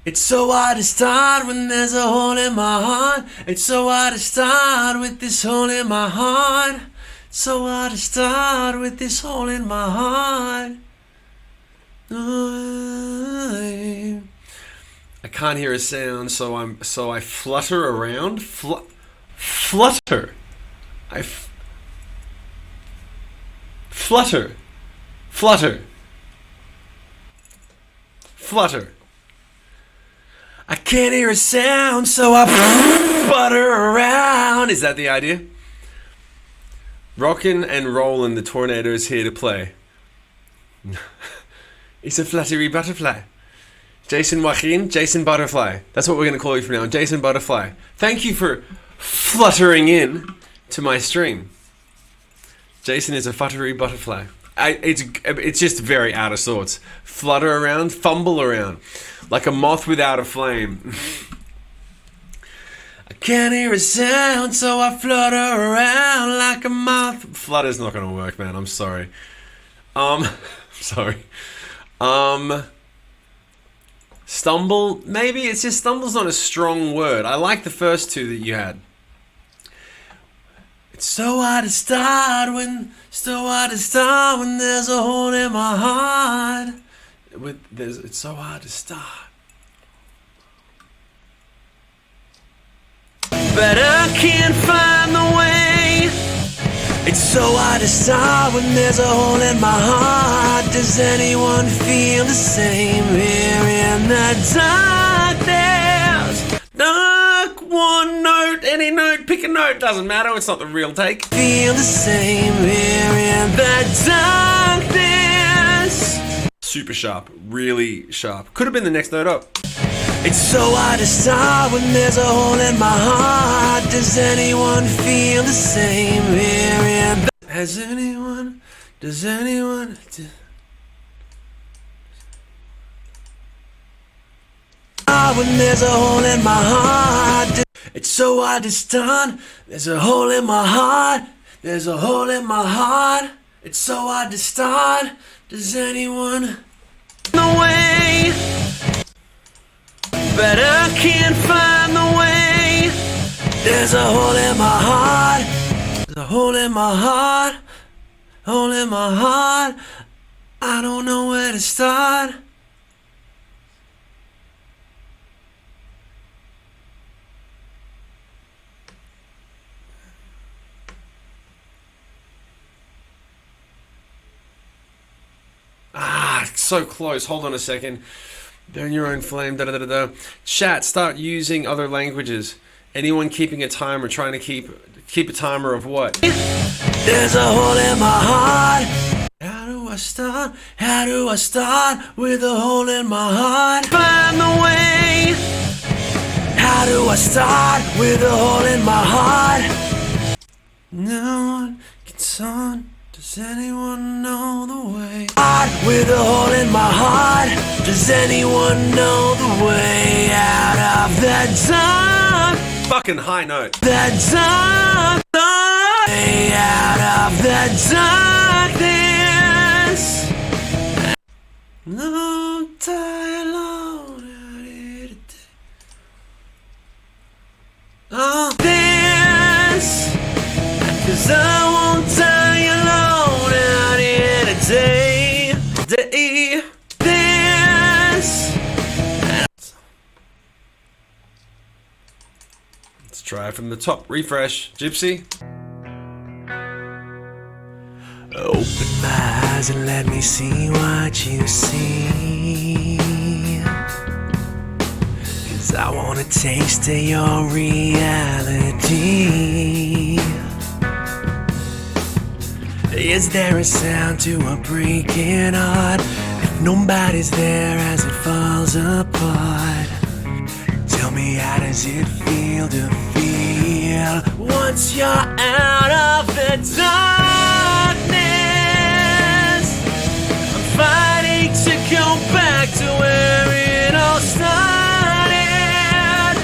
It's so hard to start when there's a hole in my heart. It's so hard to start with this hole in my heart. It's so hard to start with this hole in my heart. I can't hear a sound, so I flutter around. Flutter. Flutter. I can't hear a sound, so I flutter around. Is that the idea? Rockin' and rollin', the tornado's here to play. It's a fluttery butterfly. Jason Joaquin, Jason Butterfly. That's what we're going to call you from now on, Jason Butterfly. Thank you for fluttering in to my stream. Jason is a fluttery butterfly. It's just very out of sorts. Flutter around, fumble around, like a moth without a flame. I can't hear a sound, so I flutter around like a moth. Flutter's not going to work, man. I'm sorry. Sorry. Stumble, maybe it's just stumble's not a strong word. I like the first two that you had. It's so hard to start when there's a hole in my heart. It's so hard to start. But I can't find the way. It's so hard to start when there's a hole in my heart. Does anyone feel the same here in the darkness? Dark one note, any note, pick a note, doesn't matter, it's not the real take. Feel the same here in the darkness. Super sharp, really sharp. Could have been the next note up. It's so hard to start when there's a hole in my heart. Does anyone feel the same here in the... Does anyone... When there's a hole in my heart. It's so hard to start. There's a hole in my heart. There's a hole in my heart. It's so hard to start. Does anyone... The way... But I can't find the way. There's a hole in my heart. There's a hole in my heart. Hole in my heart. I don't know where to start. So close. Hold on a second. Burn your own flame. Da da da da. Chat. Start using other languages. Anyone keeping a timer, trying to keep a timer of what? There's a hole in my heart. How do I start? How do I start with a hole in my heart? Find the way. How do I start with a hole in my heart? No one gets on to Does anyone know the way? Heart with a hole in my heart. Does anyone know the way out of the dark? Fucking high note. The dark, way out of the darkness. No die alone out here today. Oh, this, 'cause I won't die alone out here today. This. Let's try from the top. Refresh. Gypsy. Open my eyes and let me see what you see. 'Cause I wanna taste of your reality. Is there a sound to a breaking heart? If nobody's there as it falls apart, tell me, how does it feel to feel once you're out of the darkness? I'm fighting to go back to where it all started,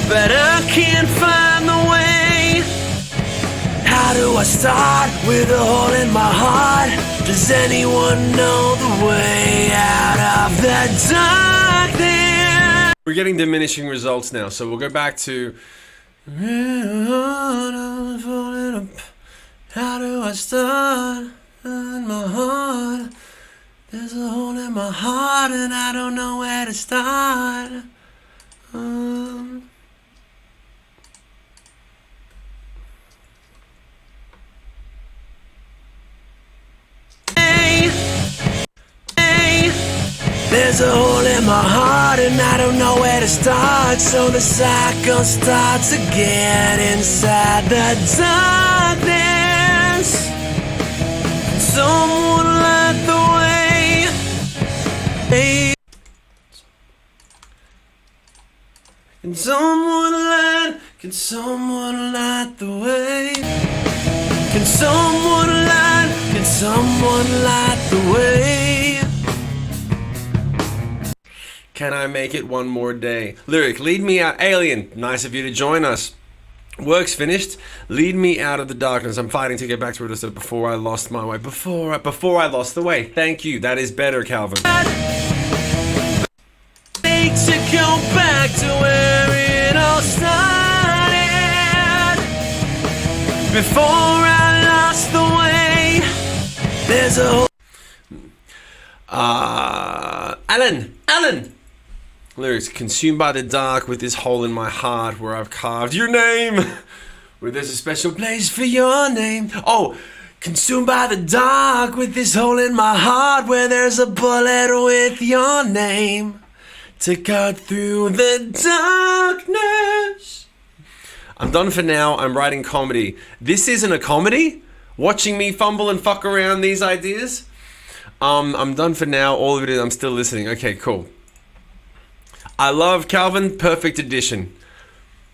but I can't find the way. How do I start with a hole in my heart? Does anyone know the way out of the darkness? We're getting diminishing results now, so we'll go back to. How do I start in my heart? There's a hole in my heart and I don't know where to start. There's a hole in my heart and I don't know where to start, so the cycle starts again inside the darkness. Can someone light the way? Hey. Can someone light the way? Can someone light the way? Can I make it one more day? Lyric, lead me out. Alien, nice of you to join us. Work's finished. Lead me out of the darkness. I'm fighting to get back to what I said before I lost my way. Before I lost the way. Thank you. That is better, Calvin. Need to go back to where it all started. Before I lost the way. There's a Alan. Lyrics, consumed by the dark with this hole in my heart where I've carved your name. Where there's a special place for your name. Oh, consumed by the dark with this hole in my heart where there's a bullet with your name to cut through the darkness. I'm done for now. I'm writing comedy. This isn't a comedy? Watching me fumble and fuck around these ideas? I'm done for now. All of it is, I'm still listening. Okay, cool. I love Calvin. Perfect addition.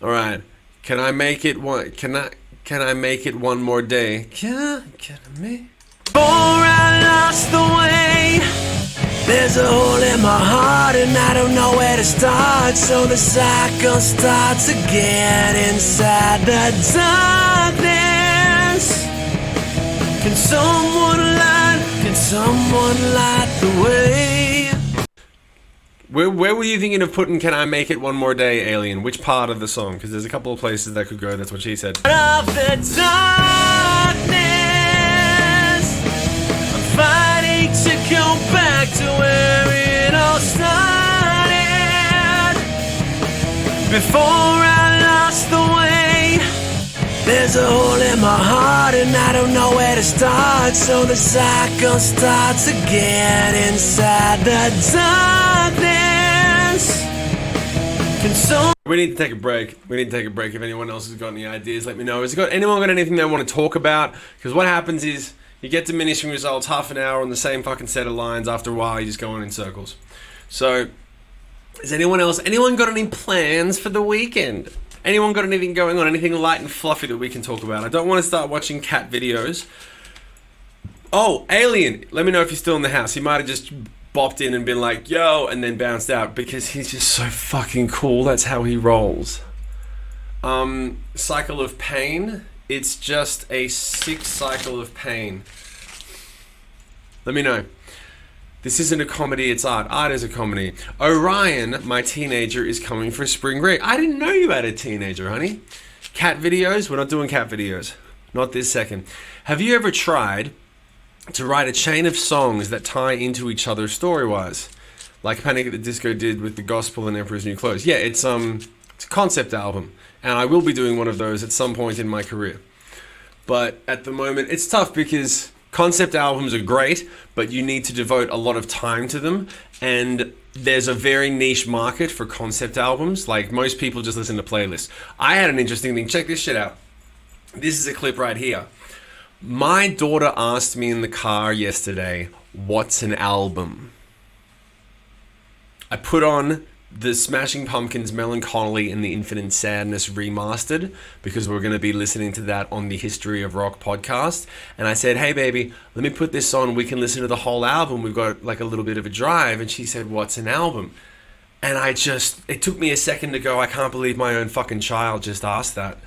All right. Can I make it one? Can I make it one more day? Can I make? Before I lost the way. There's a hole in my heart and I don't know where to start, so the cycle starts again inside the darkness. Can someone light the way? Where were you thinking of putting Can I Make It One More Day, Alien? Which part of the song? Because there's a couple of places that could go. That's what she said. Out of the darkness, I'm fighting to go back to where it all started. Before I lost the way. There's a hole in my heart and I don't know where to start, so the cycle starts again inside the darkness. We need to take a break. If anyone else has got any ideas, let me know. Has anyone got anything they want to talk about? Because what happens is you get diminishing results, half an hour on the same fucking set of lines. After a while, you just go on in circles. So, is anyone got any plans for the weekend? Anyone got anything going on? Anything light and fluffy that we can talk about? I don't want to start watching cat videos. Oh, Alien. Let me know if you're still in the house. He might have just bopped in and been like, yo, and then bounced out because he's just so fucking cool. That's how he rolls. Cycle of Pain. It's just a sick cycle of pain. Let me know. This isn't a comedy, it's art. Art is a comedy. Orion, my teenager, is coming for spring break. I didn't know you had a teenager, honey. Cat videos? We're not doing cat videos. Not this second. Have you ever tried to write a chain of songs that tie into each other story-wise? Like Panic at the Disco did with The Gospel and Emperor's New Clothes. Yeah, it's a concept album. And I will be doing one of those at some point in my career. But at the moment, it's tough because concept albums are great, but you need to devote a lot of time to them. And there's a very niche market for concept albums. Like, most people just listen to playlists. I had an interesting thing. Check this shit out. This is a clip right here. My daughter asked me in the car yesterday, what's an album? I put on the Smashing Pumpkins Melancholy and the Infinite Sadness remastered because we're going to be listening to that on the History of Rock podcast. And I said, hey baby, let me put this on. We can listen to the whole album. We've got like a little bit of a drive. And she said, what's an album? And it took me a second to go, I can't believe my own fucking child just asked that.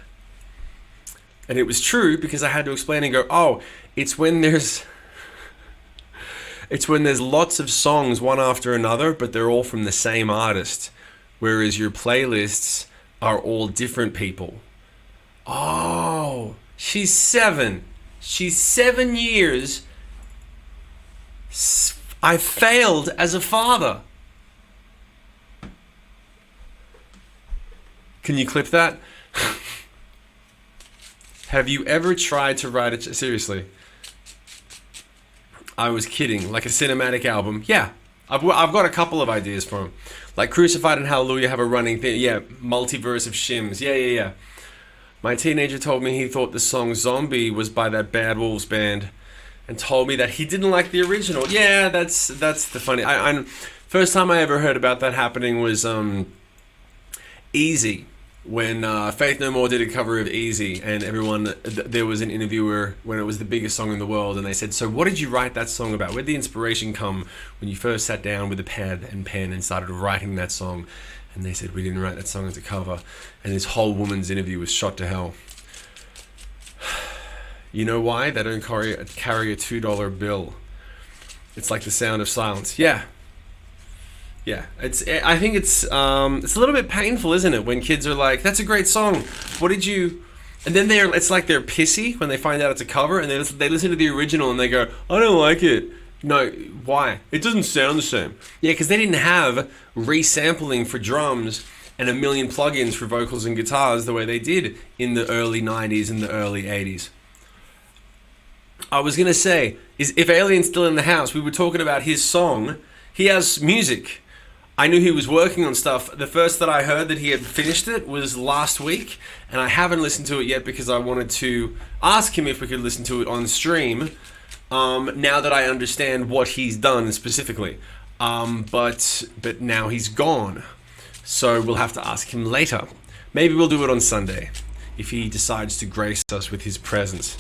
And it was true because I had to explain and go, oh, it's when there's lots of songs one after another, but they're all from the same artist. Whereas your playlists are all different people. Oh, she's 7. She's 7 years. I failed as a father. Can you clip that? Have you ever tried to write it? Seriously. I was kidding. Like a cinematic album. Yeah. I've got a couple of ideas for them. Like Crucified and Hallelujah have a running thing. Yeah. Multiverse of Shims. Yeah. My teenager told me he thought the song Zombie was by that Bad Wolves band and told me that he didn't like the original. Yeah, that's the funny. I first time I ever heard about that happening was Easy. When Faith No More did a cover of Easy, and there was an interviewer when it was the biggest song in the world, and they said, so what did you write that song about? Where did the inspiration come when you first sat down with a pad and pen and started writing that song? And they said, we didn't write that song as a cover. And this whole woman's interview was shot to hell. You know why? They don't carry a $2 bill. It's like the sound of silence. Yeah, I think it's a little bit painful, isn't it, when kids are like, "That's a great song. What did you?" And then it's like they're pissy when they find out it's a cover, and they listen to the original and they go, "I don't like it." No, why? It doesn't sound the same. Yeah, because they didn't have resampling for drums and a million plugins for vocals and guitars the way they did in the early '90s and the early '80s. I was gonna say, if Alien's still in the house, we were talking about his song. He has music. I knew he was working on stuff. The first that I heard that he had finished it was last week, and I haven't listened to it yet because I wanted to ask him if we could listen to it on stream, now that I understand what he's done specifically. But now he's gone, so we'll have to ask him later. Maybe we'll do it on Sunday, if he decides to grace us with his presence.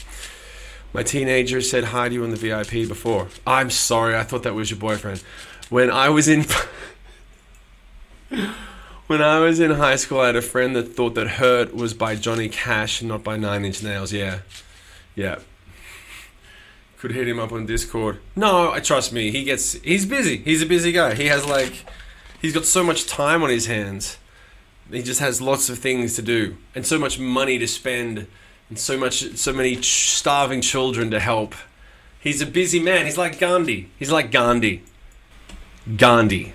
My teenager said hi to you on the VIP before. I'm sorry, I thought that was your boyfriend. When I was in high school, I had a friend that thought that Hurt was by Johnny Cash, not by Nine Inch Nails. Yeah. Could hit him up on Discord. No, trust me, he's busy. He's a busy guy. He's got so much time on his hands. He just has lots of things to do and so much money to spend and so many starving children to help. He's a busy man. He's like Gandhi. Gandhi.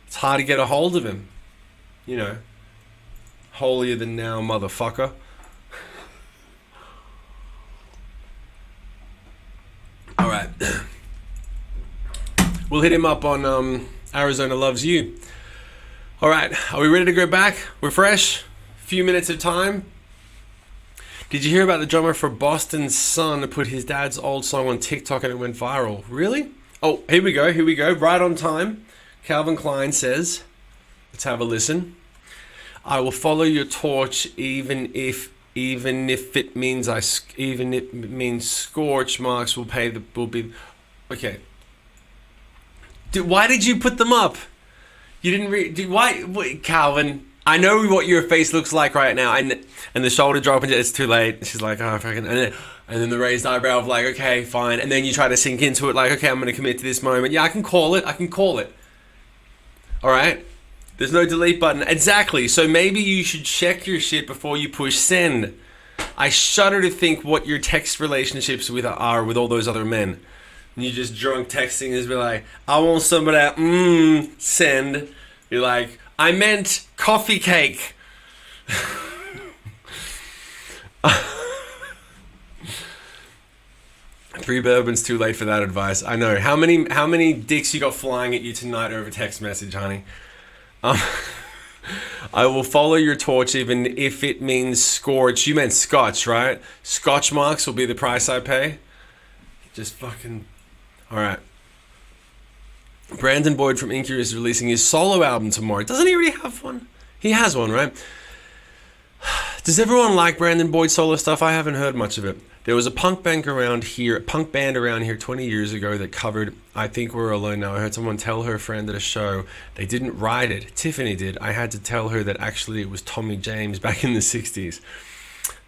It's hard to get a hold of him. You know, holier than now, motherfucker. All right. We'll hit him up on Arizona Loves You. All right. Are we ready to go back? We're fresh. Few minutes of time. Did you hear about the drummer for Boston's son put his dad's old song on TikTok and it went viral? Really? Oh, here we go. Right on time. Calvin Klein says, let's have a listen. I will follow your torch even if even if it means scorch marks will be. Okay. Why did you put them up? You didn't read. Why, Calvin? I know what your face looks like right now, and the shoulder drop, and it's too late. She's like, oh, fucking, and then the raised eyebrow of like, okay, fine, and then you try to sink into it, like, okay, I'm gonna commit to this moment. Yeah, I can call it. All right. There's no delete button. Exactly. So maybe you should check your shit before you push send. I shudder to think what your text relationships are with all those other men. And you just drunk texting is be like, I want some of that, send. You're like, I meant coffee cake. 3 bourbons too late for that advice. I know. How many dicks you got flying at you tonight over text message, honey? I will follow your torch even if it means scorch. You meant scotch, right? Scotch marks will be the price I pay. Just fucking... Alright. Brandon Boyd from Inky is releasing his solo album tomorrow. Doesn't he already have one? He has one, right? Does everyone like Brandon Boyd's solo stuff? I haven't heard much of it. There was a punk band around here 20 years ago that covered I Think We're Alone Now. I heard someone tell her friend at a show they didn't write it. Tiffany did. I had to tell her that actually it was Tommy James back in the 60s.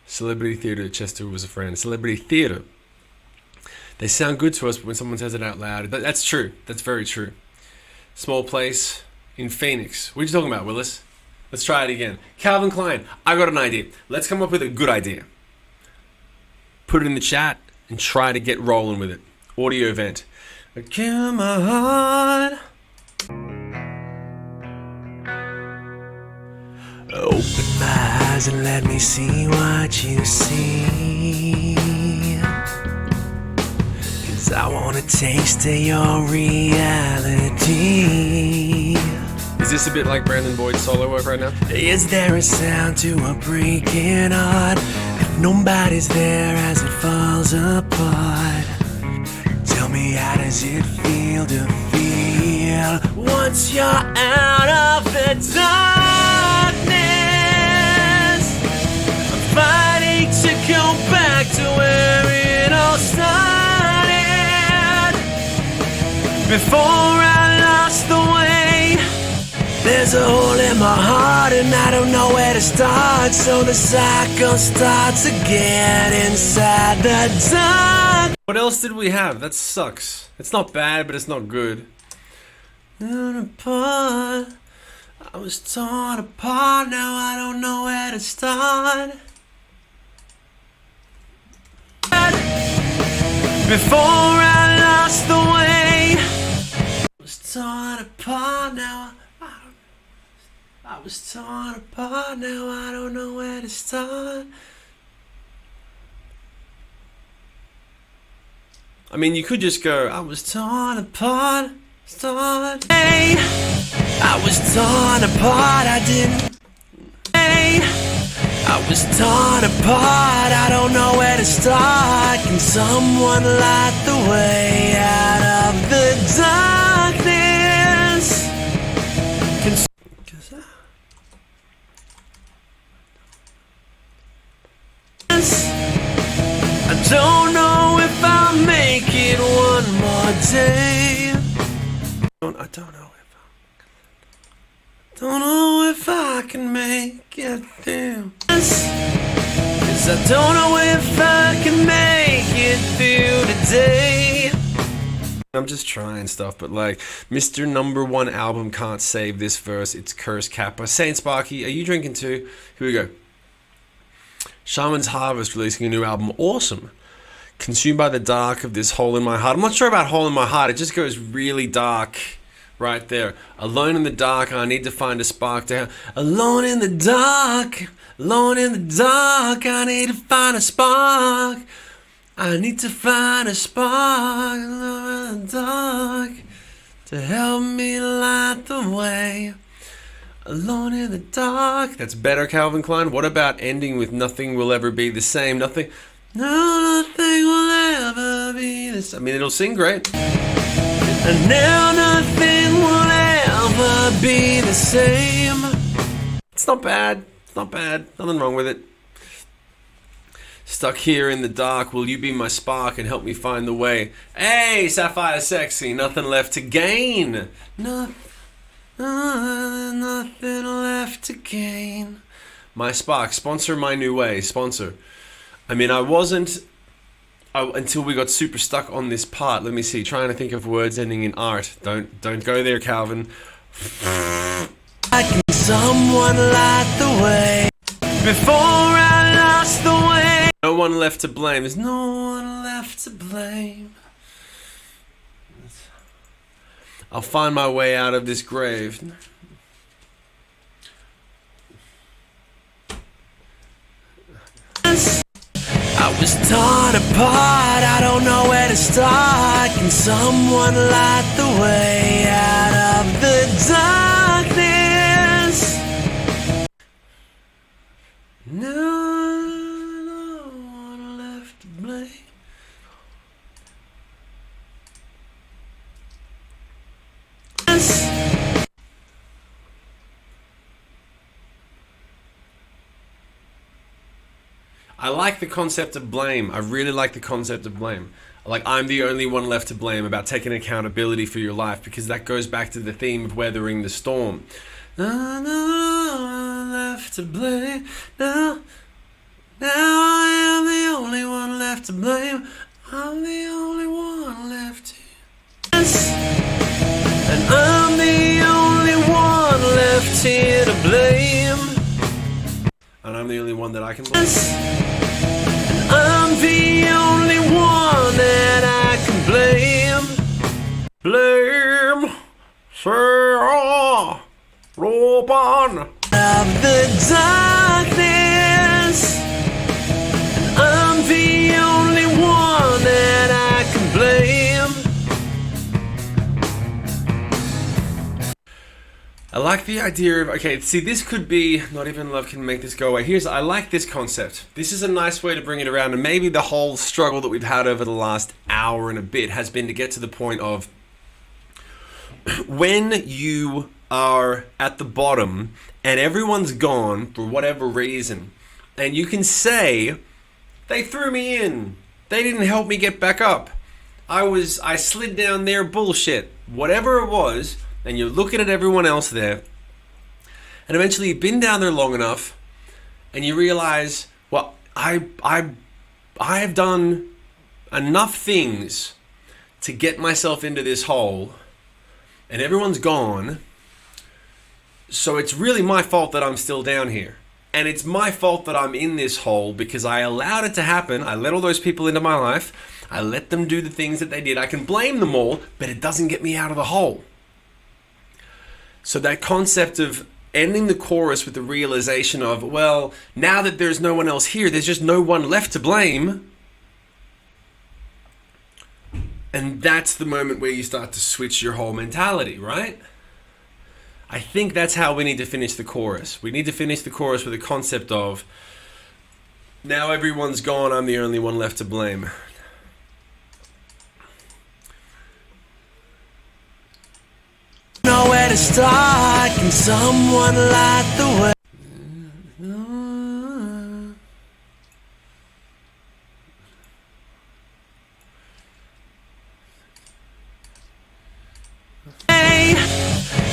Celebrity Theatre, Chester was a friend. Celebrity Theatre. They sound good to us, but when someone says it out loud, that's true. That's very true. Small place in Phoenix. What are you talking about, Willis? Let's try it again. Calvin Klein, I got an idea. Let's come up with a good idea. Put it in the chat and try to get rolling with it. Audio event. Come on. Open my eyes and let me see what you see. 'Cause I wanna taste of your reality. Is this a bit like Brandon Boyd's solo work right now? Is there a sound to a breaking heart? If nobody's there as it falls apart, tell me, how does it feel to feel once you're out of the darkness? I'm fighting to go back to where it all started. Before I lost the way, there's a hole in my heart and I don't know where to start. So the cycle starts again inside the dark. What else did we have? That sucks. It's not bad, but it's not good. Torn apart, I was torn apart. Now I don't know where to start. Before I lost the way, I was torn apart. Now I was torn apart, now I don't know where to start. I mean, you could just go, I was torn apart, Hey, I was torn apart, I didn't. Hey, I was torn apart, I don't know where to start. Can someone light the way out of the darkness? I don't know if I'll make it one more day. I don't know if I can make it through. 'Cause I don't know if I can make it through today. I'm just trying stuff, but like, Mr. Number One album can't save this verse. It's Curse Kappa. Saint Sparky, are you drinking too? Here we go. Shaman's Harvest releasing a new album. Awesome. Consumed by the dark of this hole in my heart. I'm not sure about hole in my heart. It just goes really dark right there. Alone in the dark, I need to find a spark to... Alone in the dark, alone in the dark, I need to find a spark. I need to find a spark alone in the dark to help me light the way. Alone in the dark. That's better, Calvin Klein. What about ending with nothing will ever be the same? Nothing will ever be the same. I mean, it'll sing great. And now nothing will ever be the same. It's not bad. It's not bad. Nothing wrong with it. Stuck here in the dark, will you be my spark and help me find the way? Hey, Sapphire Sexy, nothing left to gain. Nothing left to gain. My spark, sponsor my new way, sponsor. I mean, I wasn't until we got super stuck on this part. Let me see, trying to think of words ending in art. Don't go there, Calvin. Can someone light the way before I lost the way? No one left to blame. There's no one left to blame. I'll find my way out of this grave. I was torn apart, I don't know where to start. Can someone light the way out of the darkness? No one left to blame. I like the concept of blame. I really like the concept of blame. Like, I'm the only one left to blame, about taking accountability for your life, because that goes back to the theme of weathering the storm. No one left to blame. Now I am the only one left to blame. I'm the only one left to. And I'm the only one left here to blame. And I'm the only one that I can blame. I'm the only one that I can blame. Blame Sarah Robin. Of the darkness, I'm the only one that I can blame. I like the idea of, okay, see, this could be, not even love can make this go away. I like this concept. This is a nice way to bring it around, and maybe the whole struggle that we've had over the last hour and a bit has been to get to the point of when you are at the bottom and everyone's gone for whatever reason, and you can say, they threw me in, they didn't help me get back up, I slid down their bullshit, whatever it was. And you're looking at everyone else there, and eventually you've been down there long enough, and you realize, well, I have done enough things to get myself into this hole, and everyone's gone, so it's really my fault that I'm still down here. And it's my fault that I'm in this hole because I allowed it to happen. I let all those people into my life. I let them do the things that they did. I can blame them all, but it doesn't get me out of the hole. So that concept of ending the chorus with the realization of, well, now that there's no one else here, there's just no one left to blame. And that's the moment where you start to switch your whole mentality, right? I think that's how we need to finish the chorus. We need to finish the chorus with the concept of, now everyone's gone, I'm the only one left to blame. Nowhere to start. Can someone light the way? Hey,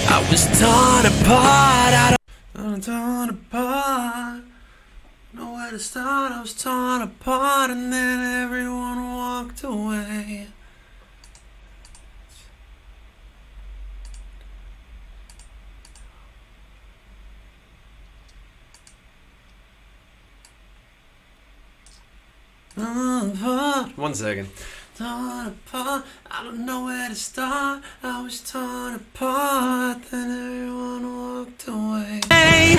I was torn apart. I'm torn apart. Nowhere to start. I was torn apart, and then everyone walked away. One second. Torn apart, I don't know where to start. I was torn apart, then everyone walked away. Hey,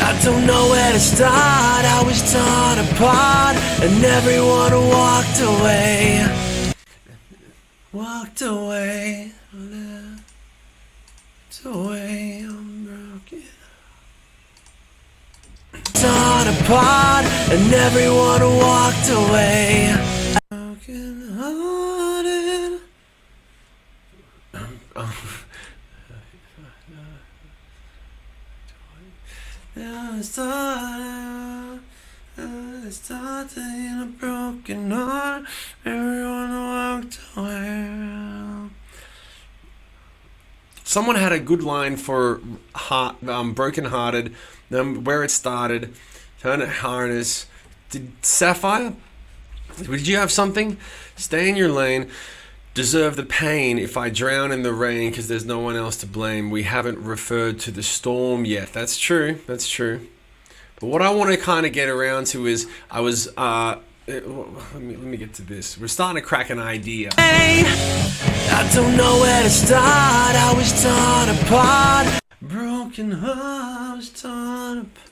I don't know where to start. I was torn apart, and everyone walked away. Walked away, left away, I'm broken. Torn apart, and everyone walked away. Broken hearted. It started in a broken heart. Everyone walked away. Someone had a good line for broken-hearted, where it started, turn it harness. Did Sapphire? Did you have something? Stay in your lane. Deserve the pain if I drown in the rain because there's no one else to blame. We haven't referred to the storm yet. That's true. That's true. But what I want to kind of get around to is let me get to this. We're starting to crack an idea. Hey, I don't know where to start. I was torn apart. Broken heart, I was torn apart.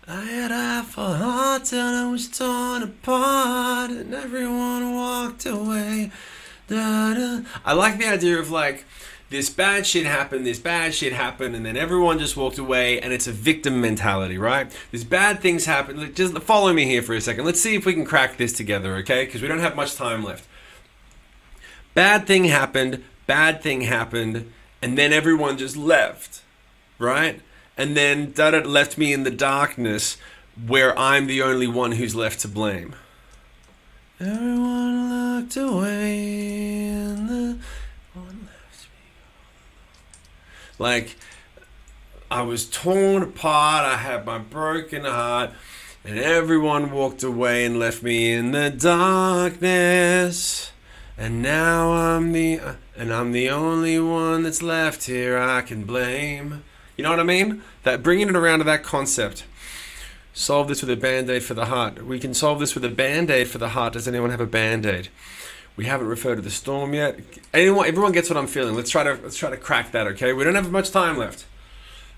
I had half a heart till I was torn apart, and everyone walked away. Da-da. I like the idea of like, this bad shit happened, and then everyone just walked away, and it's a victim mentality, right? These bad things happen. Just follow me here for a second. Let's see if we can crack this together, okay? Because we don't have much time left. Bad thing happened, and then everyone just left, right? And then that left me in the darkness where I'm the only one who's left to blame. Everyone looked away, and the one left me. Like, I was torn apart, I had my broken heart, and everyone walked away and left me in the darkness. And now I'm the only one that's left here I can blame. You know what I mean? That bringing it around to that concept. Solve this with a band-aid for the heart. We can solve this with a band-aid for the heart. Does anyone have a band-aid? We haven't referred to the storm yet. Everyone gets what I'm feeling. Let's try to crack that, okay? We don't have much time left.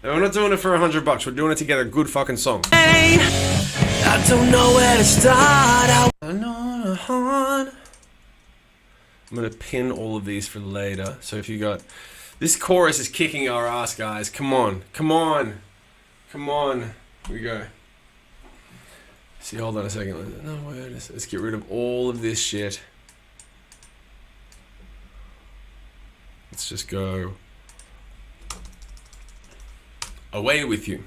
And we're not doing it for $100. We're doing it together. Good fucking song. Hey, I don't know where to start. I know the horn. I'm gonna pin all of these for later. So if you got this chorus is kicking our ass, guys. Come on. Here we go. See, hold on a second. No, wait. Let's get rid of all of this shit. Let's just go away with you.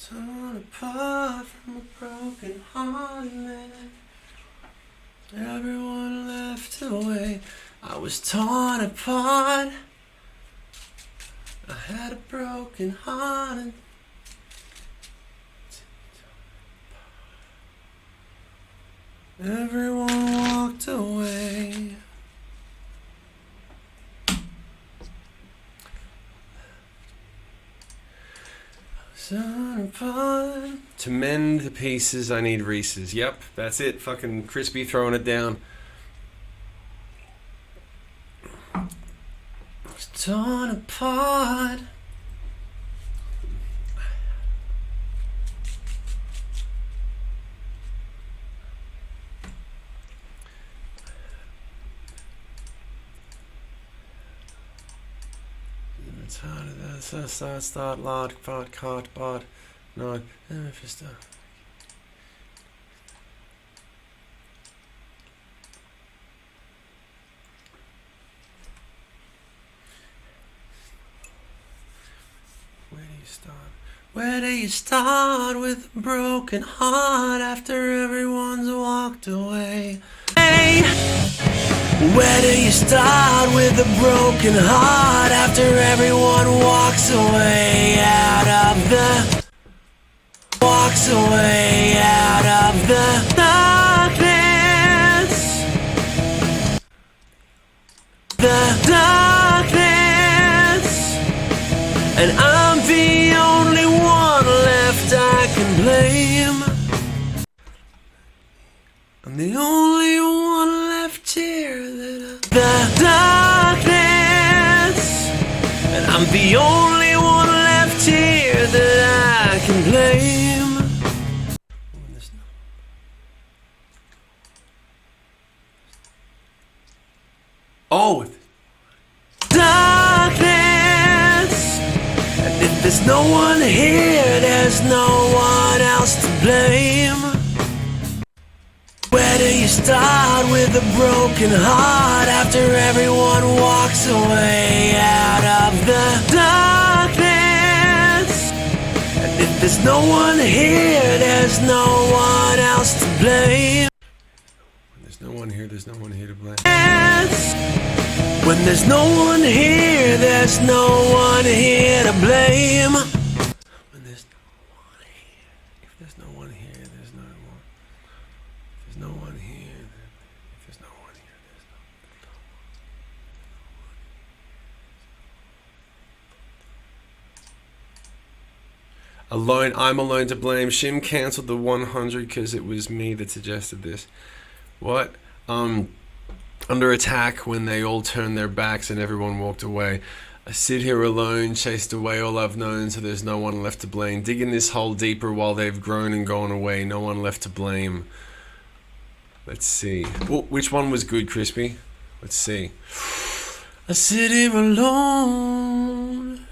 Torn apart from a broken heart, and everyone left away. I was torn apart. I had a broken heart, and everyone walked away. To mend the pieces, I need Reese's. Yep, that's it. Fucking crispy throwing it down. It's torn apart. It's hard to start, lard, part, cart, part, no, if you start. Where do you start with a broken heart after everyone's walked away? Hey, where do you start with a broken heart after everyone walks away out of the darkness? The darkness, and I'm the only one left I can blame. I'm the only one left here the darkness, and I'm the only one left here that I can blame. Oh, Darkness, and if there's no one here, there's no one else to blame. Where do you start? start with a broken heart after everyone walks away out of the darkness? And if there's no one here, there's no one else to blame. There's no one here, there's no one here to blame. When there's no one here, there's no one here to blame. When there's no one here, if there's no one here, there's no one. If there's no one here, then if there's no one here, there's no. Alone, I'm alone to blame. Shim cancelled the 100 because it was me that suggested this. What? Under attack when they all turned their backs and everyone walked away. I sit here alone, chased away all I've known, so there's no one left to blame. Digging this hole deeper while they've grown and gone away. No one left to blame. Let's see. Oh, which one was good, Crispy? Let's see. I sit here alone.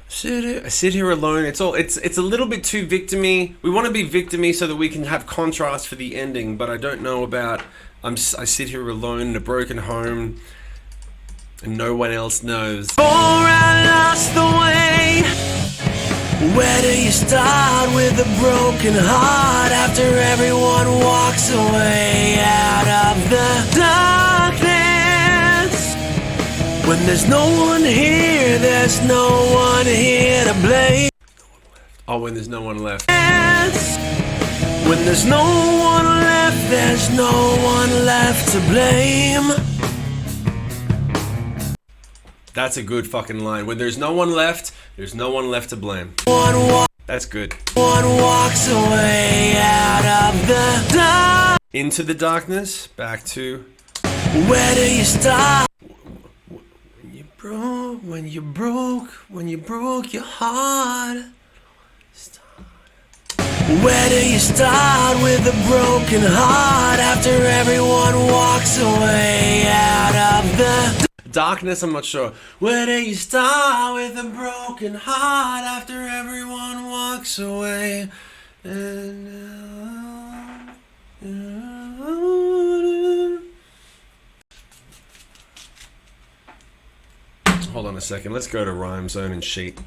I sit here alone. It's a little bit too victim-y. We want to be victim-y so that we can have contrast for the ending, but I don't know about I sit here alone in a broken home and no one else knows. For I lost the way. Where do you start with a broken heart after everyone walks away out of the darkness? When there's no one here, there's no one here to blame. Oh, when there's no one left. When there's no one left, there's no one left to blame. That's a good fucking line. When there's no one left, there's no one left to blame. That's good. One walks away out of the dark. Into the darkness, back to. Where do you start? When you broke your heart. Where do you start with a broken heart after everyone walks away out of the darkness? I'm not sure. Where do you start with a broken heart after everyone walks away? Hold on a second. Let's go to Rhyme Zone and Sheet.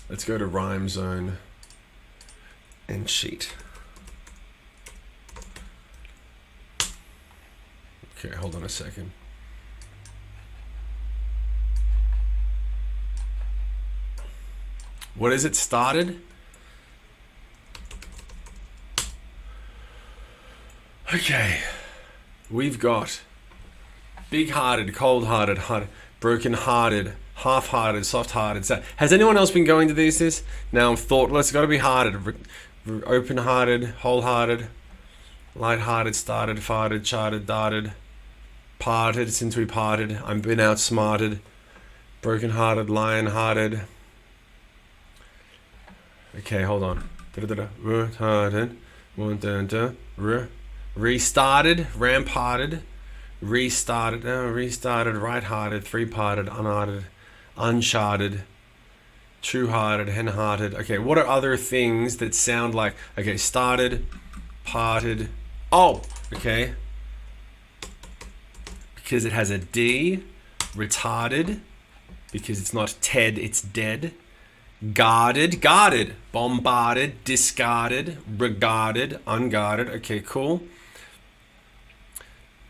Let's go to Rhyme Zone and Sheet. Okay, hold on a second. What is it? Started? Okay. We've got big-hearted, cold-hearted, broken-hearted, half-hearted, soft-hearted. Has anyone else been going to these? Now I'm thoughtless. Got to be hearted. Open-hearted, wholehearted, light-hearted, started, farted, charted, darted, parted since we parted. I'm been outsmarted. Broken-hearted, lion-hearted. Okay, hold on. Restarted, ramparted, restarted, restarted, right-hearted, three-parted, unhearted, uncharted, true-hearted, hen-hearted. Okay, what are other things that sound like, okay, started, parted, oh, okay, because it has a D, retarded, because it's not Ted, it's dead, guarded, guarded, bombarded, discarded, regarded, unguarded, okay, cool,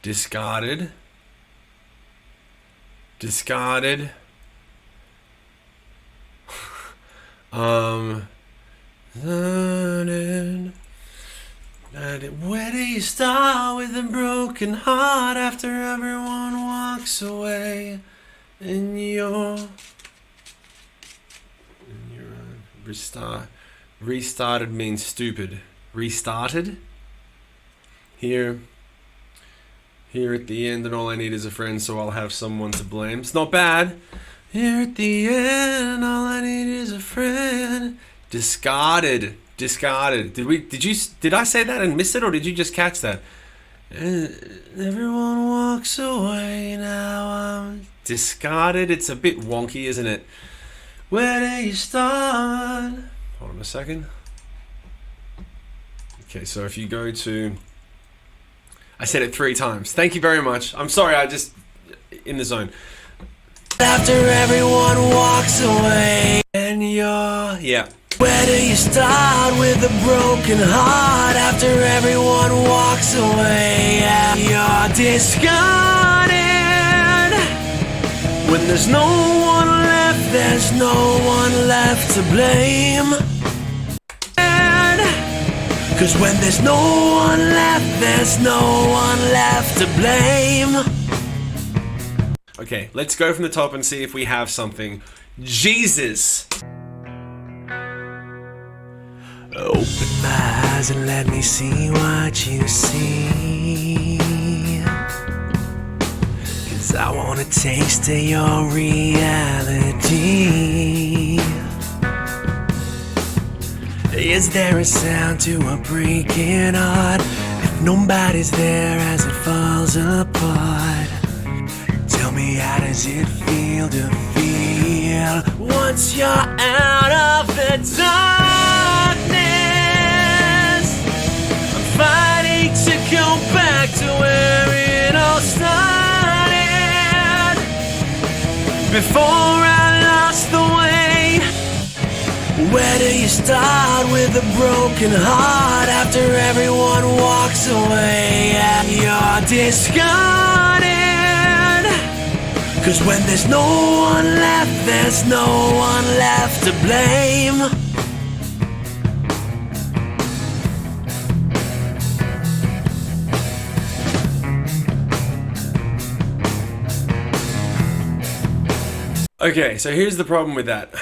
discarded, discarded, where do you start with a broken heart after everyone walks away and you're restarted means stupid. Restarted here at the end, and all I need is a friend, so I'll have someone to blame. It's not bad. Here at the end, all I need is a friend. Discarded. Did I say that and miss it, or did you just catch that? Everyone walks away now. I'm discarded. It's a bit wonky, isn't it? Where do you start? Hold on a second. Okay, so if you go to I said it 3 times. Thank you very much. I'm sorry, I just... in the zone. After everyone walks away, and you're... Yeah. Where do you start with a broken heart? After everyone walks away and you're discarded. When there's no one left, there's no one left to blame. Cause when there's no one left, there's no one left to blame. Okay, let's go from the top and see if we have something. Jesus! Open my eyes and let me see what you see. Cause I wanna taste of your reality. Is there a sound to a breaking heart? If nobody's there as it falls apart, tell me, how does it feel to feel once you're out of the darkness? I'm fighting to go back to where it all started, before I lost the way. Where do you start with a broken heart? After everyone walks away and you're discarded. Cause when there's no one left, there's no one left to blame. Okay, so here's the problem with that.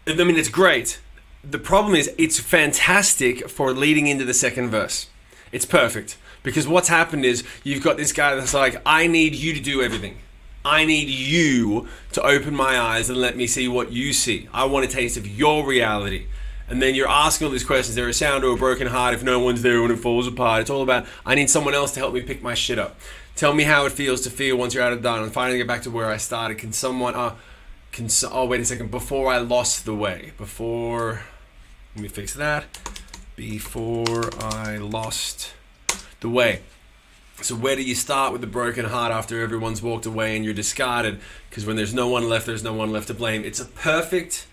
I mean, it's great. The problem is, it's fantastic for leading into the second verse. It's perfect. Because what's happened is, you've got this guy that's like, I need you to do everything. I need you to open my eyes and let me see what you see. I want a taste of your reality. And then you're asking all these questions. There a sound to a broken heart if no one's there when it falls apart? It's all about, I need someone else to help me pick my shit up. Tell me how it feels to feel once you're out of the dark. I'm finally get back to where I started. Can someone... oh, wait a second. Before I lost the way. Let me fix that. Before I lost the way. So where do you start with the broken heart after everyone's walked away and you're discarded? Because when there's no one left, there's no one left to blame. It's a perfect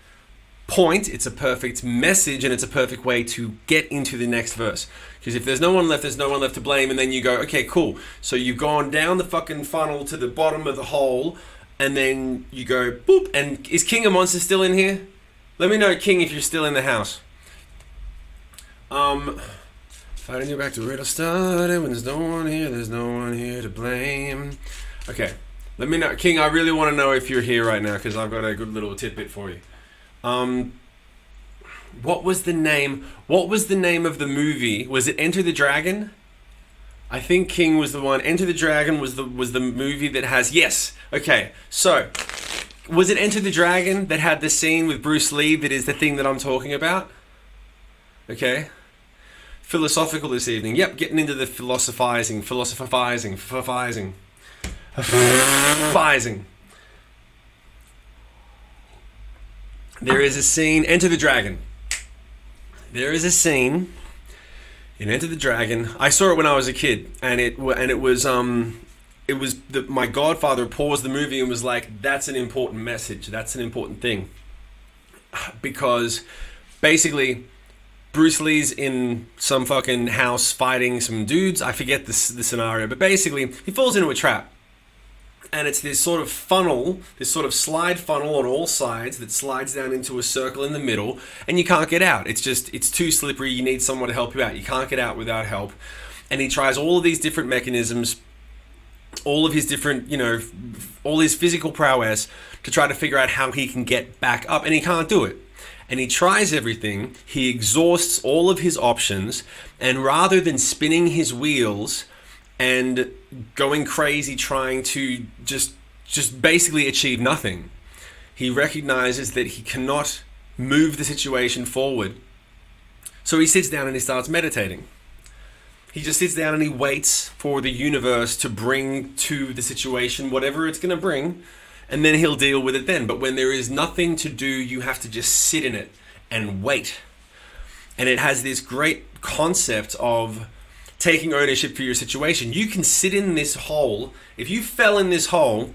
point. It's a perfect message, and it's a perfect way to get into the next verse. Because if there's no one left, there's no one left to blame. And then you go, okay, cool. So you've gone down the fucking funnel to the bottom of the hole. And then you go, boop, and is King of Monsters still in here? Let me know, King, if you're still in the house. Fighting you back to where it started. When there's no one here, there's no one here to blame. Okay, let me know. King, I really want to know if you're here right now, because I've got a good little tidbit for you. What was the name of the movie? Was it Enter the Dragon? I think King was the one. Enter the Dragon was the movie that has... Yes. Okay. So, was it Enter the Dragon that had the scene with Bruce Lee that is the thing that I'm talking about? Okay. Philosophical this evening. Yep, getting into the philosophizing. There is a scene... Enter the Dragon. There is a scene... in Enter the Dragon. I saw it when I was a kid, and it was my godfather paused the movie and was like, that's an important message, that's an important thing. Because basically Bruce Lee's in some fucking house fighting some dudes. I forget the scenario, but basically he falls into a trap. And it's this sort of funnel, this sort of slide funnel on all sides that slides down into a circle in the middle, and you can't get out. It's too slippery. You need someone to help you out. You can't get out without help. And he tries all of these different mechanisms, all of his different, all his physical prowess to try to figure out how he can get back up, and he can't do it. And he tries everything. He exhausts all of his options, and rather than spinning his wheels and going crazy trying to just basically achieve nothing, he recognizes that he cannot move the situation forward. So he sits down and he starts meditating. He just sits down and he waits for the universe to bring to the situation whatever it's going to bring, and then he'll deal with it then. But when there is nothing to do, you have to just sit in it and wait. And it has this great concept of taking ownership for your situation. You can sit in this hole. If you fell in this hole,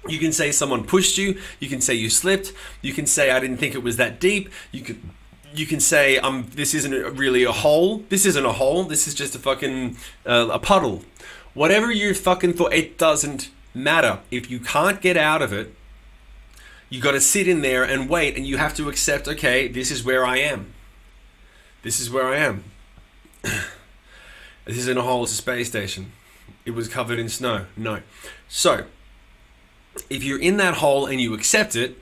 you can say someone pushed you. You can say you slipped. You can say I didn't think it was that deep. You can say this isn't really a hole. This isn't a hole. This is just a fucking a puddle. Whatever you fucking thought, it doesn't matter. If you can't get out of it, you got to sit in there and wait, and you have to accept, okay, this is where I am. This is where I am. This isn't a hole, it's a space station. It was covered in snow. No. So, if you're in that hole and you accept it,